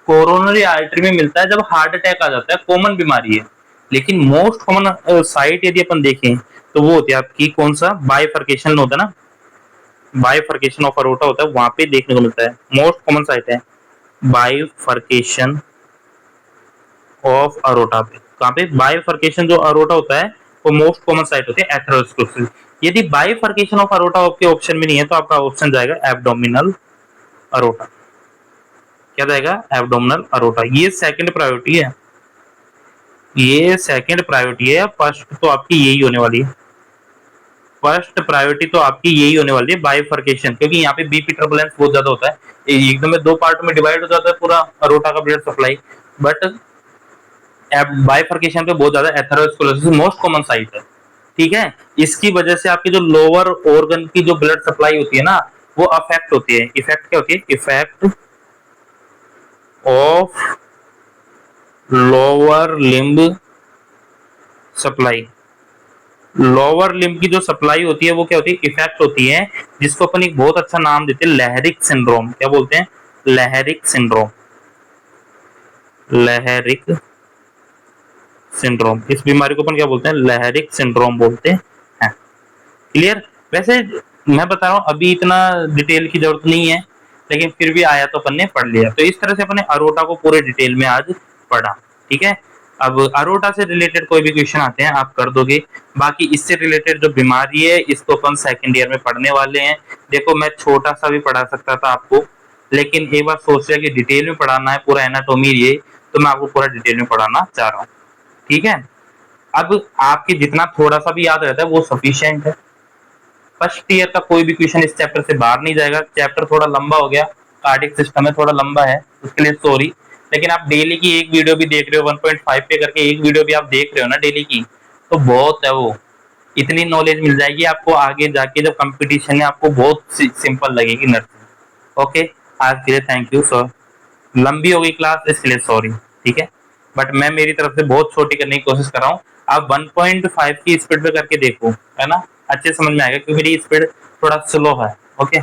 [SPEAKER 1] कोरोनरी आर्टरी में मिलता है जब हार्ट अटैक आ जाता है, कॉमन बीमारी है। लेकिन मोस्ट कॉमन साइट यदि अपन देखें तो वो होती है आपकी कौन सा, बाइफर्केशन होता है ना, बाइफर्केशन ऑफ अरोटा होता है, वहां पे देखने को मिलता है। मोस्ट कॉमन साइट है बाइफर्केशन ऑफ अरोटा पे। कहाँ पे, बाइफर्केशन जो अरोटा होता है वो मोस्ट कॉमन साइट होती है एथेरोस्क्लेरोसिस। यदि बाइफर्केशन ऑफ अरोटा आपके ऑप्शन में नहीं है तो आपका ऑप्शन जाएगा एब्डोमिनल अरोटा। क्या जाएगा, एब्डोमिनल अरोटा। ये सेकंड प्रायोरिटी है, ये सेकंड प्रायोरिटी है। फर्स्ट तो आपकी यही होने वाली है, फर्स्ट प्रायोरिटी तो आपकी यही होने वाली है बाइफर्केशन, क्योंकि यहाँ पे बीपी टर्बुलेंस बहुत ज्यादा होता है, एकदम दो पार्ट में डिवाइड हो जाता है पूरा अरोटा का ब्लड सप्लाई। बट बाइफर्केशन पे बहुत ज्यादा एथेरोस्क्लेरोसिस मोस्ट कॉमन साइट है, ठीक है। इसकी वजह से आपकी जो लोअर ऑर्गन की जो ब्लड सप्लाई होती है ना, वो अफेक्ट होती है। इफेक्ट क्या होती है, effect of lower limb supply. Lower limb की जो सप्लाई होती है वो क्या होती है, इफेक्ट होती है, जिसको अपन एक बहुत अच्छा नाम देते हैं, लहरिक सिंड्रोम। क्या बोलते हैं, लहरिक सिंड्रोम, लहरिक सिंड्रोम। इस बीमारी को अपन क्या बोलते हैं, लहरिक सिंड्रोम बोलते हैं। क्लियर। वैसे मैं बता रहा हूँ अभी इतना डिटेल की जरूरत नहीं है, लेकिन फिर भी आया तो अपन ने पढ़ लिया। तो इस तरह से अपन ने अरोटा को पूरे डिटेल में आज पढ़ा, ठीक है। अब अरोटा से रिलेटेड कोई भी क्वेश्चन आते हैं आप कर दोगे। बाकी इससे रिलेटेड जो बीमारी है इसको अपन सेकंड ईयर में पढ़ने वाले हैं। देखो मैं छोटा सा भी पढ़ा सकता था आपको, लेकिन एक बार सोच लिया कि डिटेल में पढ़ाना है पूरा एनाटॉमी, ये तो मैं आपको पूरा डिटेल में पढ़ाना चाह रहा हूँ, ठीक है। अब आपके जितना थोड़ा सा भी याद रहता है वो सफिशियंट है। फर्स्ट ईयर का कोई भी क्वेश्चन इस चैप्टर से बाहर नहीं जाएगा। चैप्टर थोड़ा लंबा हो गया, कार्डिक सिस्टम है थोड़ा लंबा है, उसके लिए सॉरी। लेकिन आप डेली की एक वीडियो भी देख रहे हो, 1.5 पे करके एक वीडियो भी आप देख रहे हो ना डेली की, तो बहुत है वो। इतनी नॉलेज मिल जाएगी आपको आगे जाके, जब कंपटीशन है आपको बहुत सिंपल लगेगी नर्सिंग। ओके, आज के लिए थैंक यू सर। लंबी हो गई क्लास इसके लिए सॉरी, ठीक है। बट मैं मेरी तरफ से बहुत छोटी करने की कोशिश कर रहा हूँ। आप 1.5 की स्पीड पे करके देखो, है ना, अच्छे समझ में आएगा, क्योंकि मेरी स्पीड थोड़ा स्लो है। ओके।